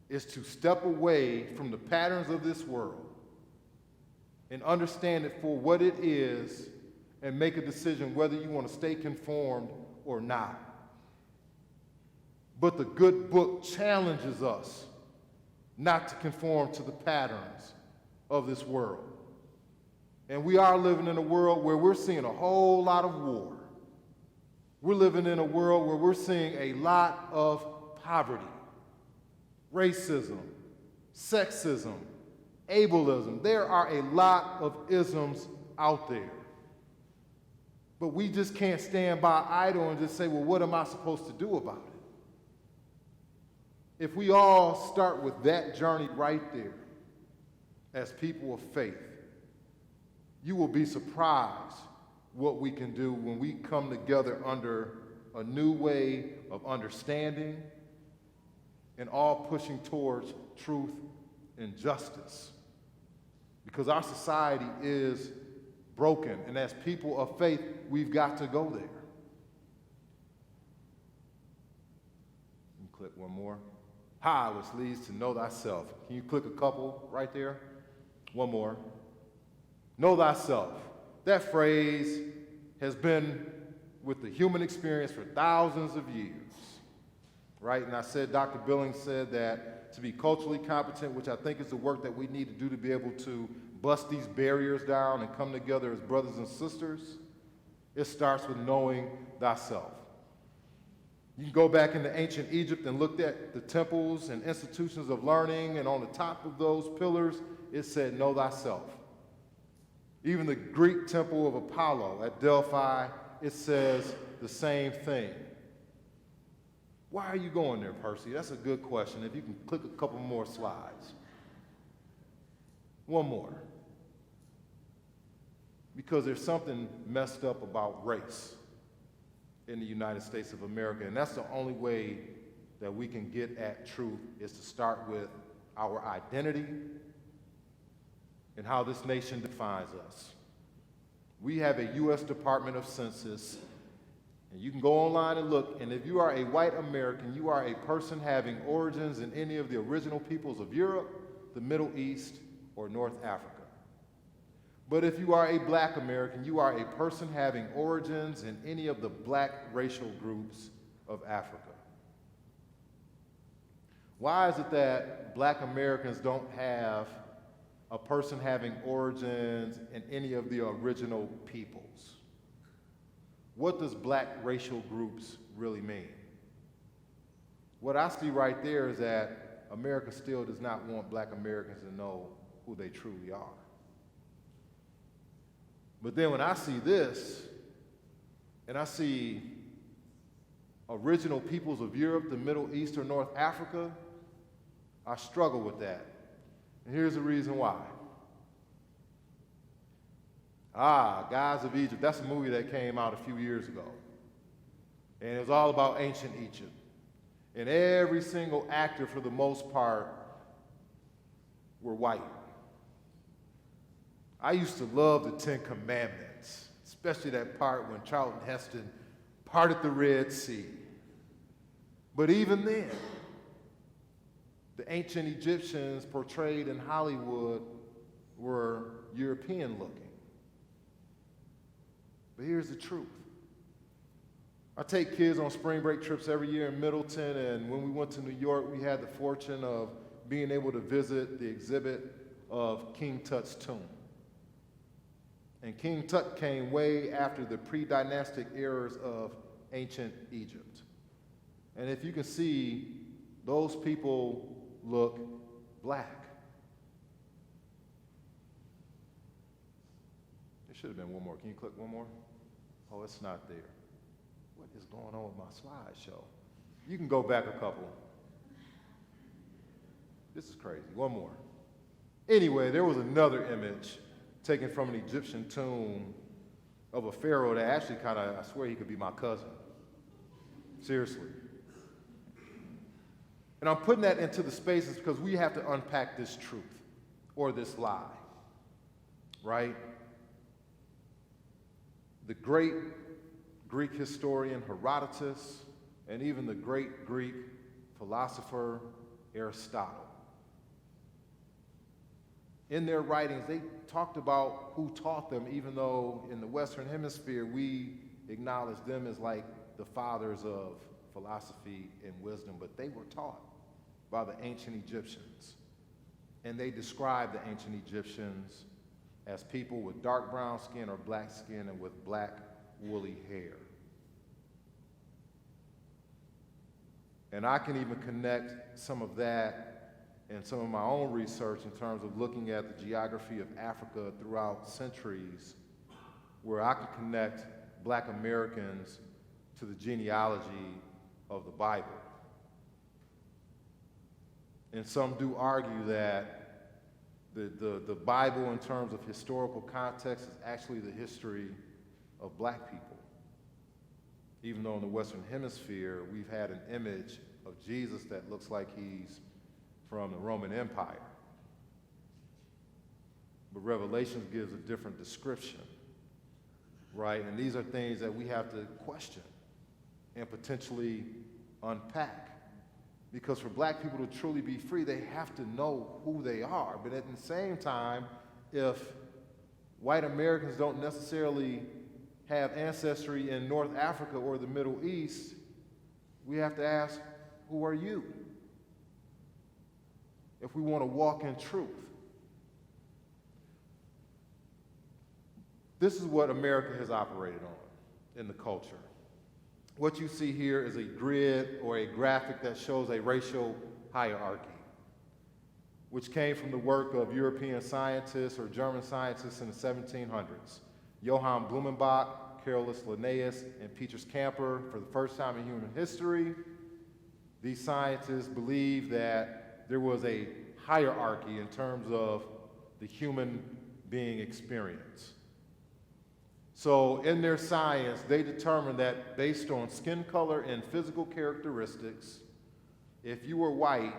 is to step away from the patterns of this world and understand it for what it is and make a decision whether you want to stay conformed or not. But the good book challenges us not to conform to the patterns of this world. And we are living in a world where we're seeing a whole lot of war. We're living in a world where we're seeing a lot of poverty, racism, sexism, ableism. There are a lot of isms out there. But we just can't stand by idle and just say, well, what am I supposed to do about it? If we all start with that journey right there, as people of faith, you will be surprised what we can do when we come together under a new way of understanding and all pushing towards truth and justice. Because our society is broken, and as people of faith, we've got to go there. Click one more. Hi, which leads to know thyself. Can you click a couple right there? One more. Know thyself. That phrase has been with the human experience for thousands of years, right? And I said, Dr. Billings said that to be culturally competent, which I think is the work that we need to do to be able to bust these barriers down and come together as brothers and sisters, it starts with knowing thyself. You can go back into ancient Egypt and look at the temples and institutions of learning, and on the top of those pillars, it said, know thyself. Even the Greek temple of Apollo at Delphi, it says the same thing. Why are you going there, Percy? That's a good question. If you can click a couple more slides. One more. Because there's something messed up about race in the United States of America, and that's the only way that we can get at truth is to start with our identity and how this nation defines us. We have a U.S. Department of Census, and you can go online and look, and if you are a white American, you are a person having origins in any of the original peoples of Europe, the Middle East, or North Africa. But if you are a Black American, you are a person having origins in any of the Black racial groups of Africa. Why is it that Black Americans don't have a person having origins in any of the original peoples? What does Black racial groups really mean? What I see right there is that America still does not want Black Americans to know who they truly are. But then when I see this, and I see original peoples of Europe, the Middle East, or North Africa, I struggle with that. And here's the reason why. Gods of Egypt. That's a movie that came out a few years ago. And it was all about ancient Egypt. And every single actor, for the most part, were white. I used to love the Ten Commandments, especially that part when Charlton Heston parted the Red Sea. But even then, the ancient Egyptians portrayed in Hollywood were European looking. But here's the truth. I take kids on spring break trips every year in Middleton, and when we went to New York, we had the fortune of being able to visit the exhibit of King Tut's tomb. And King Tut came way after the pre-dynastic eras of ancient Egypt. And if you can see, those people look black. There should have been one more. Can you click one more? Oh, it's not there. What is going on with my slideshow? You can go back a couple. This is crazy. One more. Anyway, there was another image taken from an Egyptian tomb of a pharaoh that actually I swear he could be my cousin. Seriously. And I'm putting that into the spaces because we have to unpack this truth or this lie, right? The great Greek historian Herodotus and even the great Greek philosopher Aristotle, in their writings, they talked about who taught them, even though in the Western Hemisphere, we acknowledge them as like the fathers of philosophy and wisdom, but they were taught by the ancient Egyptians. And they described the ancient Egyptians as people with dark brown skin or black skin and with black woolly hair. And I can even connect some of that and some of my own research in terms of looking at the geography of Africa throughout centuries, where I can connect Black Americans to the genealogy of the Bible. And some do argue that the Bible, in terms of historical context, is actually the history of Black people. Even though in the Western Hemisphere, we've had an image of Jesus that looks like he's from the Roman Empire. But Revelation gives a different description, right? And these are things that we have to question and potentially unpack. Because for Black people to truly be free, they have to know who they are. But at the same time, if white Americans don't necessarily have ancestry in North Africa or the Middle East, we have to ask, who are you? If we want to walk in truth. This is what America has operated on in the culture. What you see here is a grid or a graphic that shows a racial hierarchy, which came from the work of European scientists or German scientists in the 1700s. Johann Blumenbach, Carolus Linnaeus, and Petrus Camper. For the first time in human history, these scientists believed that there was a hierarchy in terms of the human being experience. So in their science, they determined that based on skin color and physical characteristics, if you were white,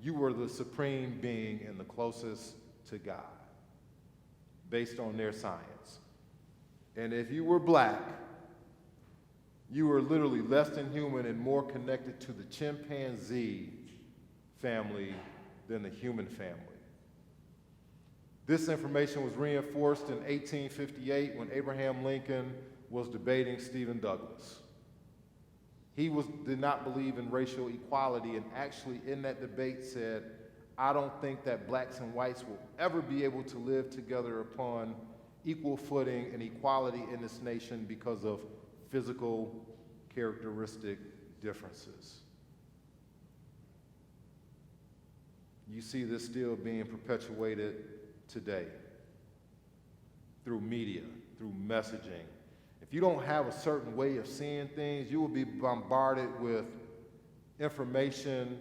you were the supreme being and the closest to God, based on their science. And if you were Black, you were literally less than human and more connected to the chimpanzee family than the human family. This information was reinforced in 1858 when Abraham Lincoln was debating Stephen Douglas. He did not believe in racial equality, and actually in that debate said, I don't think that Blacks and whites will ever be able to live together upon equal footing and equality in this nation because of physical characteristic differences. You see this still being perpetuated today through media, through messaging. If you don't have a certain way of seeing things, you will be bombarded with information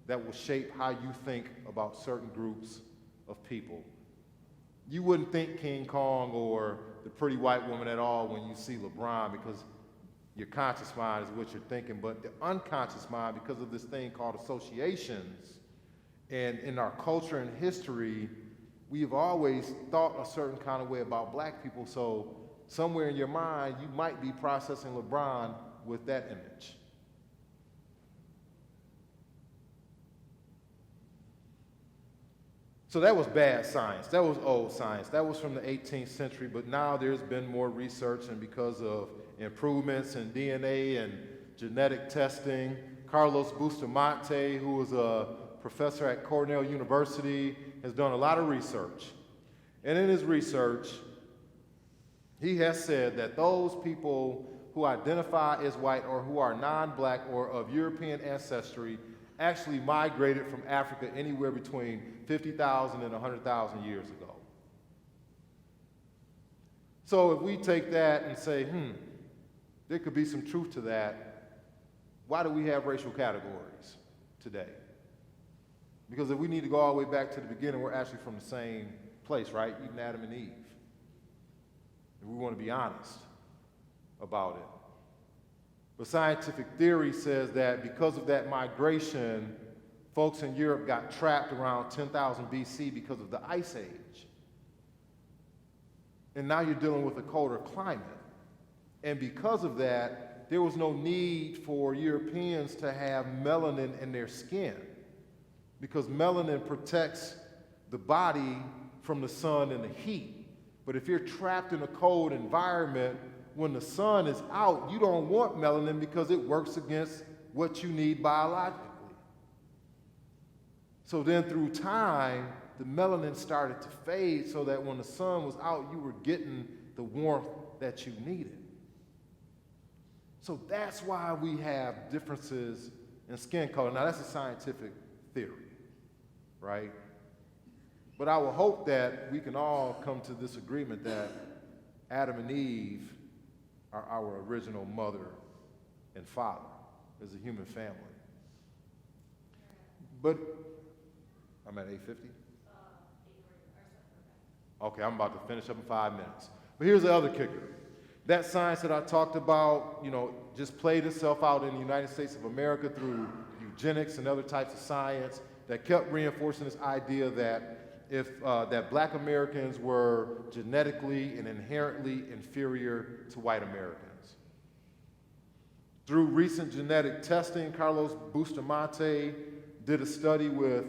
that will shape how you think about certain groups of people. You wouldn't think King Kong or the pretty white woman at all when you see LeBron, because your conscious mind is what you're thinking, but the unconscious mind, because of this thing called associations, and in our culture and history, we have always thought a certain kind of way about black people, so somewhere in your mind, you might be processing LeBron with that image. So that was bad science. That was old science. That was from the 18th century, but now there's been more research, and because of improvements in DNA and genetic testing, Carlos Bustamante, who was a professor at Cornell University, has done a lot of research. And in his research, he has said that those people who identify as white or who are non-black or of European ancestry actually migrated from Africa anywhere between 50,000 and 100,000 years ago. So if we take that and say, there could be some truth to that, why do we have racial categories today? Because if we need to go all the way back to the beginning, we're actually from the same place, right? Even Adam and Eve. And we want to be honest about it. But scientific theory says that because of that migration, folks in Europe got trapped around 10,000 BC because of the Ice Age. And now you're dealing with a colder climate. And because of that, there was no need for Europeans to have melanin in their skin, because melanin protects the body from the sun and the heat. But if you're trapped in a cold environment, when the sun is out, you don't want melanin because it works against what you need biologically. So then through time, the melanin started to fade so that when the sun was out, you were getting the warmth that you needed. So that's why we have differences in skin color. Now that's a scientific theory, right? But I will hope that we can all come to this agreement that Adam and Eve are our original mother and father as a human family. But I'm at 8:50? Okay, I'm about to finish up in 5 minutes. But here's the other kicker. That science that I talked about, just played itself out in the United States of America through eugenics and other types of science that kept reinforcing this idea that that black Americans were genetically and inherently inferior to white Americans. Through recent genetic testing, Carlos Bustamante did a study with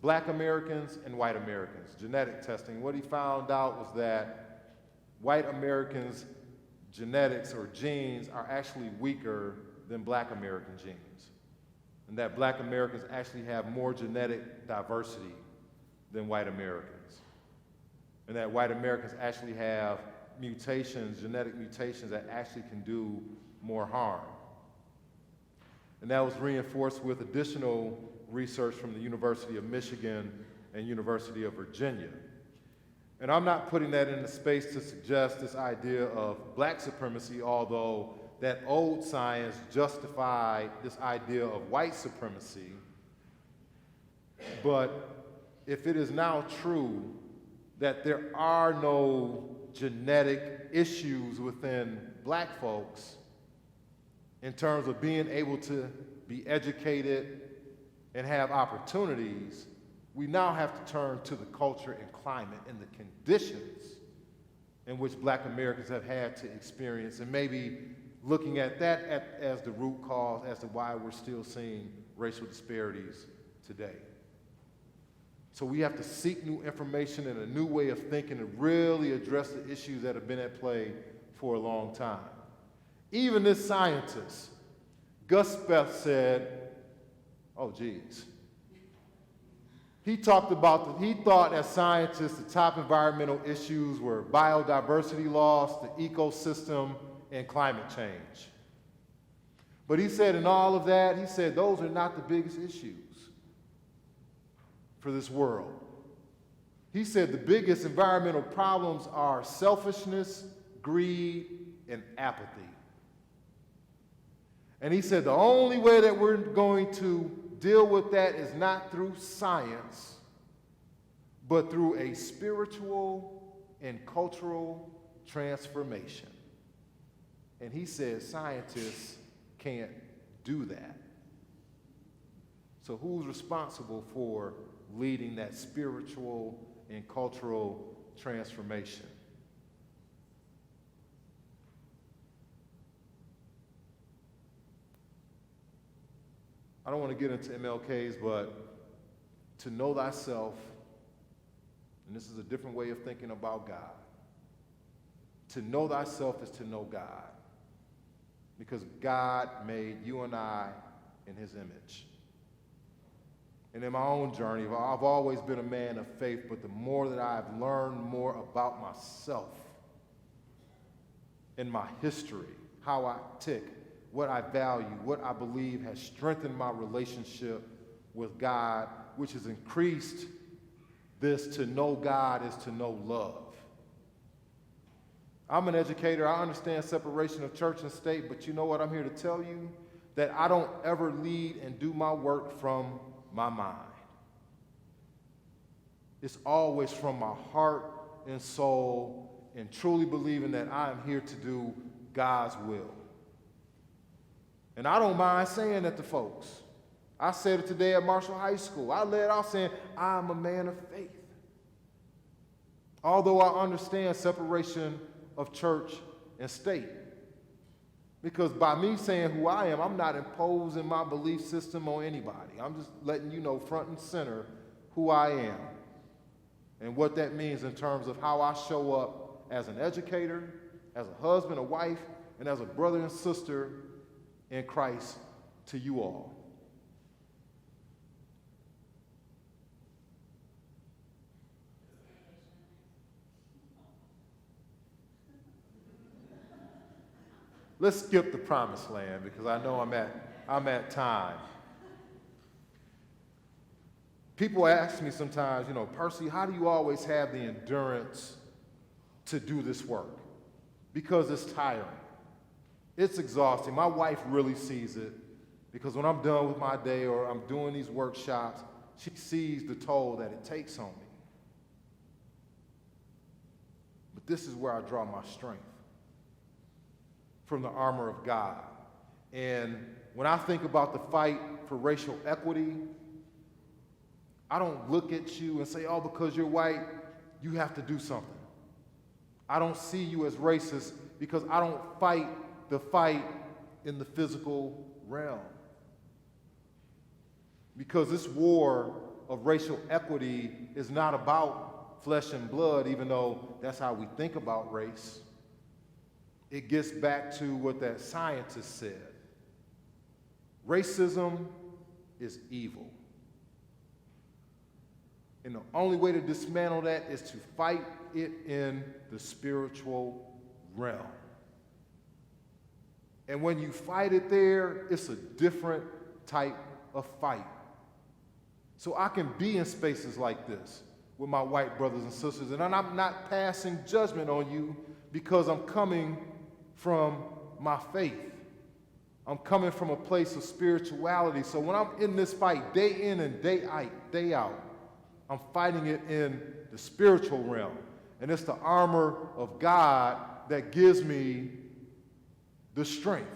black Americans and white Americans, genetic testing. What he found out was that white Americans' genetics or genes are actually weaker than black American genes, and that black Americans actually have more genetic diversity than white Americans, and that white Americans actually have mutations, genetic mutations that actually can do more harm. And that was reinforced with additional research from the University of Michigan and University of Virginia. And I'm not putting that into space to suggest this idea of black supremacy, although that old science justified this idea of white supremacy. But if it is now true that there are no genetic issues within black folks in terms of being able to be educated and have opportunities, we now have to turn to the culture and climate and the conditions in which black Americans have had to experience, and maybe looking at that as the root cause as to why we're still seeing racial disparities today. So we have to seek new information and a new way of thinking to really address the issues that have been at play for a long time. Even this scientist, Gus Speth, said, oh geez. He thought as scientists the top environmental issues were biodiversity loss, the ecosystem, and climate change. But he said in all of that, he said those are not the biggest issues for this world. He said the biggest environmental problems are selfishness, greed, and apathy. And he said the only way that we're going to deal with that is not through science, but through a spiritual and cultural transformation. And he says scientists can't do that. So who's responsible for leading that spiritual and cultural transformation? I don't want to get into MLK's, but to know thyself, and this is a different way of thinking about God. To know thyself is to know God, because God made you and I in his image. And in my own journey, I've always been a man of faith, but the more that I've learned more about myself and my history, how I tick, what I value, what I believe has strengthened my relationship with God, which has increased this to know God is to know love. I'm an educator. I understand separation of church and state, but you know what? I'm here to tell you that I don't ever lead and do my work from my mind. It's always from my heart and soul and truly believing that I am here to do God's will. And I don't mind saying that to folks. I said it today at Marshall High School. I led out saying, I'm a man of faith. Although I understand separation of church and state. Because by me saying who I am, I'm not imposing my belief system on anybody. I'm just letting you know front and center who I am and what that means in terms of how I show up as an educator, as a husband, a wife, and as a brother and sister in Christ to you all. Let's skip the promised land because I know I'm at time. People ask me sometimes, Percy, how do you always have the endurance to do this work? Because it's tiring. It's exhausting. My wife really sees it because when I'm done with my day or I'm doing these workshops, she sees the toll that it takes on me. But this is where I draw my strength, from the armor of God. And when I think about the fight for racial equity, I don't look at you and say, oh, because you're white, you have to do something. I don't see you as racist because I don't fight the fight in the physical realm. Because this war of racial equity is not about flesh and blood, even though that's how we think about race. It gets back to what that scientist said. Racism is evil. And the only way to dismantle that is to fight it in the spiritual realm. And when you fight it there, it's a different type of fight. So I can be in spaces like this with my white brothers and sisters, and I'm not passing judgment on you because I'm coming from my faith. I'm coming from a place of spirituality. So when I'm in this fight day in and day out, I'm fighting it in the spiritual realm. And it's the armor of God that gives me the strength.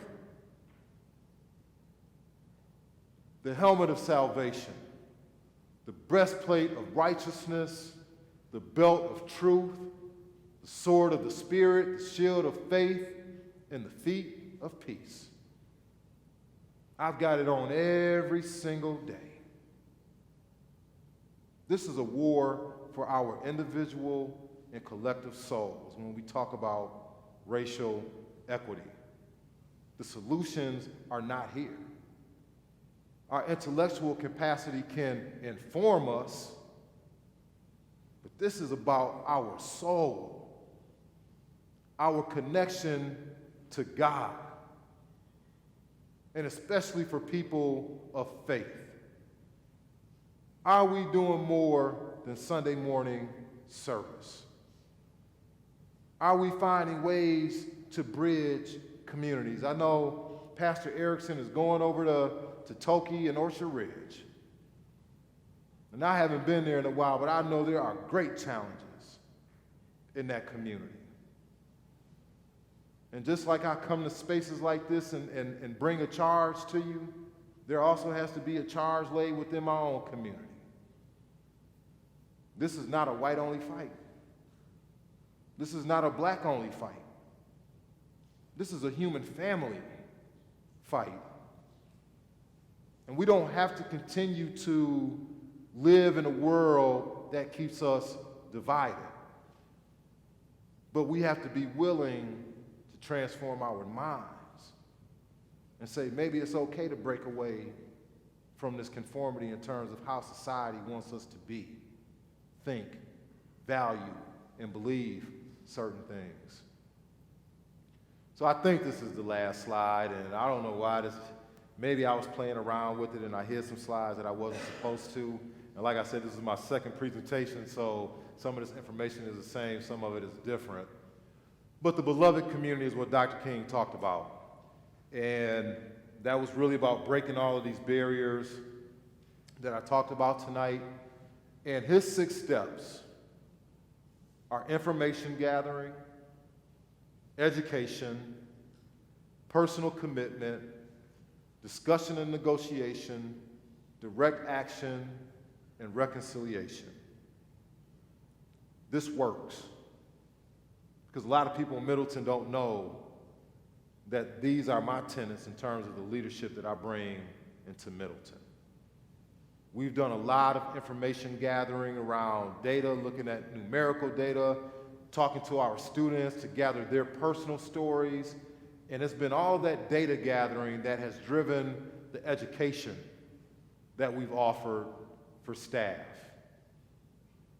The helmet of salvation, the breastplate of righteousness, the belt of truth, the sword of the Spirit, the shield of faith, and the feet of peace. I've got it on every single day. This is a war for our individual and collective souls when we talk about racial equity. The solutions are not here. Our intellectual capacity can inform us, but this is about our soul, our connection to God, and especially for people of faith. Are we doing more than Sunday morning service? Are we finding ways to bridge communities? I know Pastor Erickson is going over to Toki and Orchard Ridge. And I haven't been there in a while, but I know there are great challenges in that community. And just like I come to spaces like this and bring a charge to you, there also has to be a charge laid within my own community. This is not a white-only fight. This is not a black-only fight. This is a human family fight. And we don't have to continue to live in a world that keeps us divided. But we have to be willing to transform our minds and say maybe it's okay to break away from this conformity in terms of how society wants us to be, think, value, and believe certain things. So I think this is the last slide, and I don't know why maybe I was playing around with it and I hid some slides that I wasn't supposed to. And like I said, this is my second presentation, so some of this information is the same, some of it is different. But the beloved community is what Dr. King talked about. And that was really about breaking all of these barriers that I talked about tonight. And his 6 steps are information gathering, education, personal commitment, discussion and negotiation, direct action, and reconciliation. This works because a lot of people in Middleton don't know that these are my tenets in terms of the leadership that I bring into Middleton. We've done a lot of information gathering around data, looking at numerical data, talking to our students to gather their personal stories, and it's been all that data gathering that has driven the education that we've offered for staff.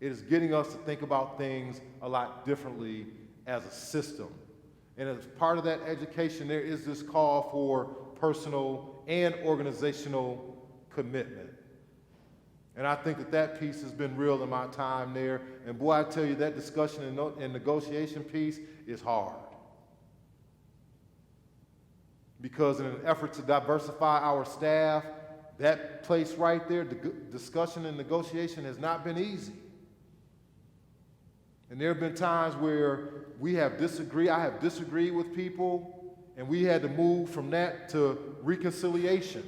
It is getting us to think about things a lot differently as a system. And as part of that education, there is this call for personal and organizational commitment. And I think that that piece has been real in my time there. And boy, I tell you, that discussion and negotiation piece is hard. Because in an effort to diversify our staff, that place right there, the discussion and negotiation has not been easy. And there have been times where I have disagreed with people, and we had to move from that to reconciliation.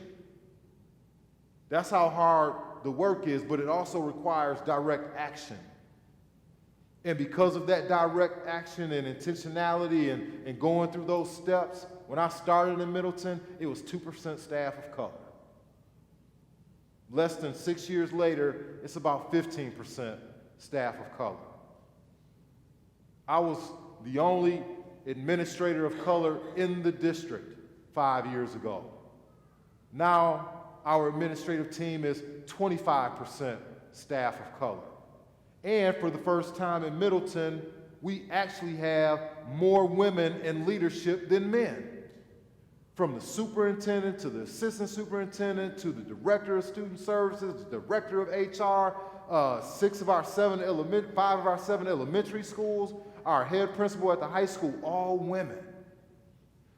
That's how hard the work is, but it also requires direct action. And because of that direct action and intentionality and going through those steps, when I started in Middleton, it was 2% staff of color. Less than 6 years later, it's about 15% staff of color. I was the only administrator of color in the district 5 years ago. Now, our administrative team is 25% staff of color. And for the first time in Middleton, we actually have more women in leadership than men. From the superintendent to the assistant superintendent to the director of student services, the director of HR, 5 of our 7 elementary schools, our head principal at the high school, all women.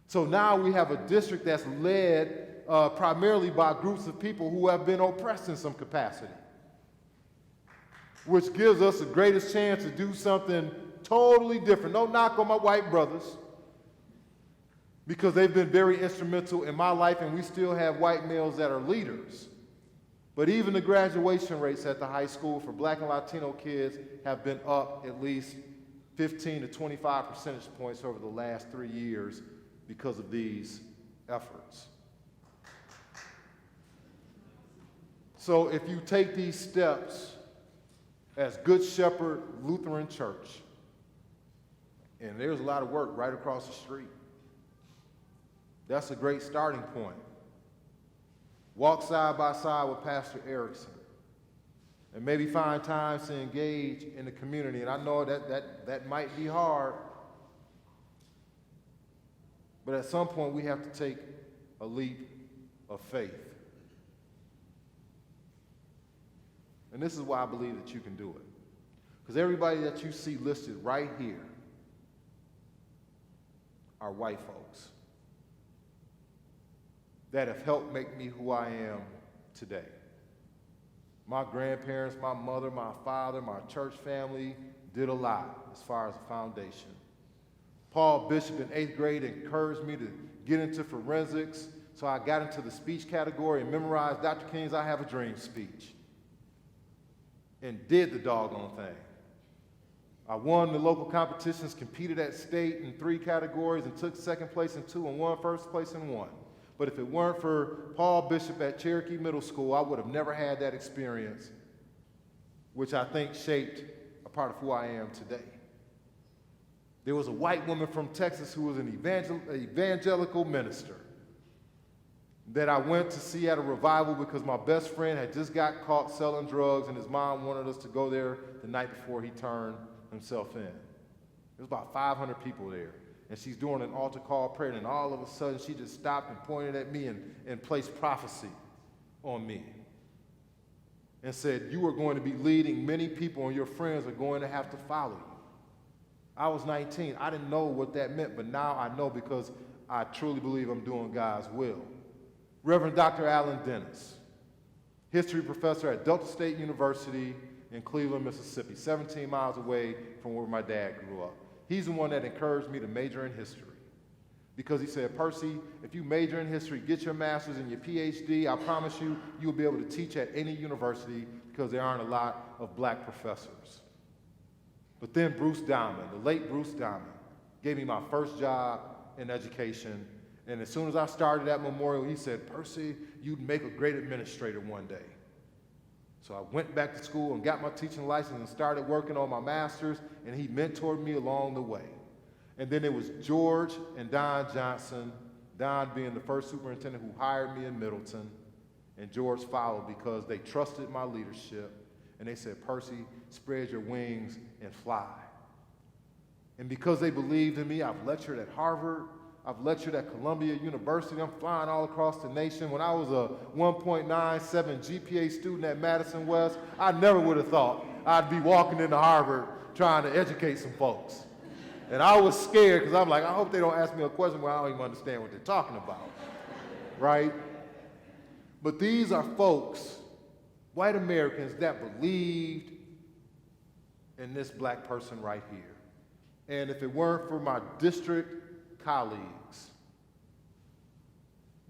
So now we have a district that's led primarily by groups of people who have been oppressed in some capacity, which gives us the greatest chance to do something totally different. No knock on my white brothers, because they've been very instrumental in my life, and we still have white males that are leaders. But even the graduation rates at the high school for Black and Latino kids have been up at least 15 to 25 percentage points over the last 3 years because of these efforts. So if you take these steps as Good Shepherd Lutheran Church, and there's a lot of work right across the street, that's a great starting point. Walk side by side with Pastor Erickson, and maybe find times to engage in the community. And I know that might be hard, but at some point we have to take a leap of faith. And this is why I believe that you can do it. Because everybody that you see listed right here are white folks that have helped make me who I am today. My grandparents, my mother, my father, my church family did a lot as far as a foundation. Paul Bishop in 8th grade encouraged me to get into forensics, so I got into the speech category and memorized Dr. King's I Have a Dream speech and did the doggone thing. I won the local competitions, competed at state in 3 categories, and took 2nd place in 2 and won 1st place in 1. But if it weren't for Paul Bishop at Cherokee Middle School, I would have never had that experience, which I think shaped a part of who I am today. There was a white woman from Texas who was an evangelical minister that I went to see at a revival because my best friend had just got caught selling drugs, and his mom wanted us to go there the night before he turned himself in. There was about 500 people there, and she's doing an altar call prayer, and all of a sudden she just stopped and pointed at me and placed prophecy on me and said, "You are going to be leading many people, and your friends are going to have to follow you." I was 19. I didn't know what that meant, but now I know because I truly believe I'm doing God's will. Reverend Dr. Allen Dennis, history professor at Delta State University in Cleveland, Mississippi, 17 miles away from where my dad grew up. He's the one that encouraged me to major in history because he said, "Percy, if you major in history, get your master's and your PhD, I promise you, you'll be able to teach at any university because there aren't a lot of black professors." But then Bruce Diamond, the late Bruce Diamond, gave me my first job in education. And as soon as I started at Memorial, he said, "Percy, you'd make a great administrator one day." So I went back to school and got my teaching license and started working on my master's, and he mentored me along the way. And then it was George and Don Johnson, Don being the first superintendent who hired me in Middleton, and George followed because they trusted my leadership, and they said, "Percy, spread your wings and fly." And because they believed in me, I've lectured at Harvard, I've lectured at Columbia University. I'm flying all across the nation. When I was a 1.97 GPA student at Madison West, I never would have thought I'd be walking into Harvard trying to educate some folks. And I was scared because I'm like, I hope they don't ask me a question where I don't even understand what they're talking about, right? But these are folks, white Americans, that believed in this black person right here. And if it weren't for my district colleagues,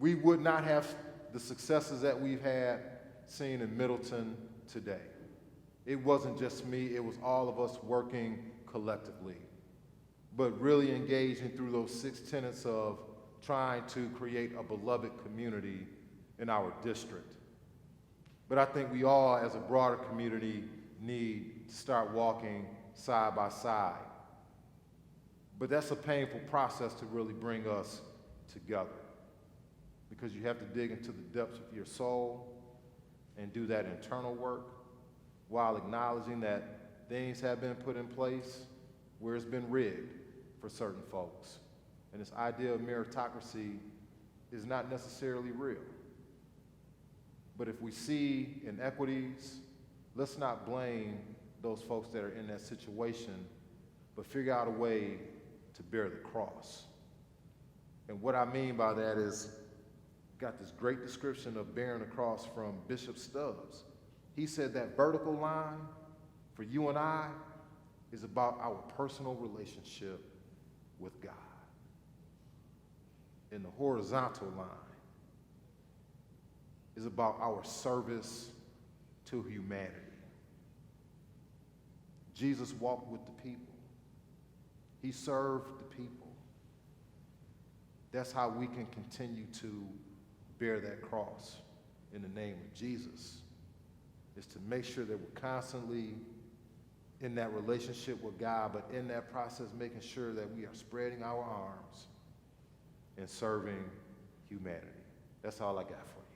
we would not have the successes that we've had seen in Middleton today. It wasn't just me, it was all of us working collectively, but really engaging through those 6 tenets of trying to create a beloved community in our district. But I think we all, as a broader community, need to start walking side by side. But that's a painful process to really bring us together, because you have to dig into the depths of your soul and do that internal work while acknowledging that things have been put in place where it's been rigged for certain folks. And this idea of meritocracy is not necessarily real. But if we see inequities, let's not blame those folks that are in that situation, but figure out a way to bear the cross. And what I mean by that is, got this great description of bearing the cross from Bishop Stubbs. He said that vertical line for you and I is about our personal relationship with God. And the horizontal line is about our service to humanity. Jesus walked with the people. He served the people. That's how we can continue to bear that cross in the name of Jesus, is to make sure that we're constantly in that relationship with God, but in that process making sure that we are spreading our arms and serving humanity. That's all I got for you.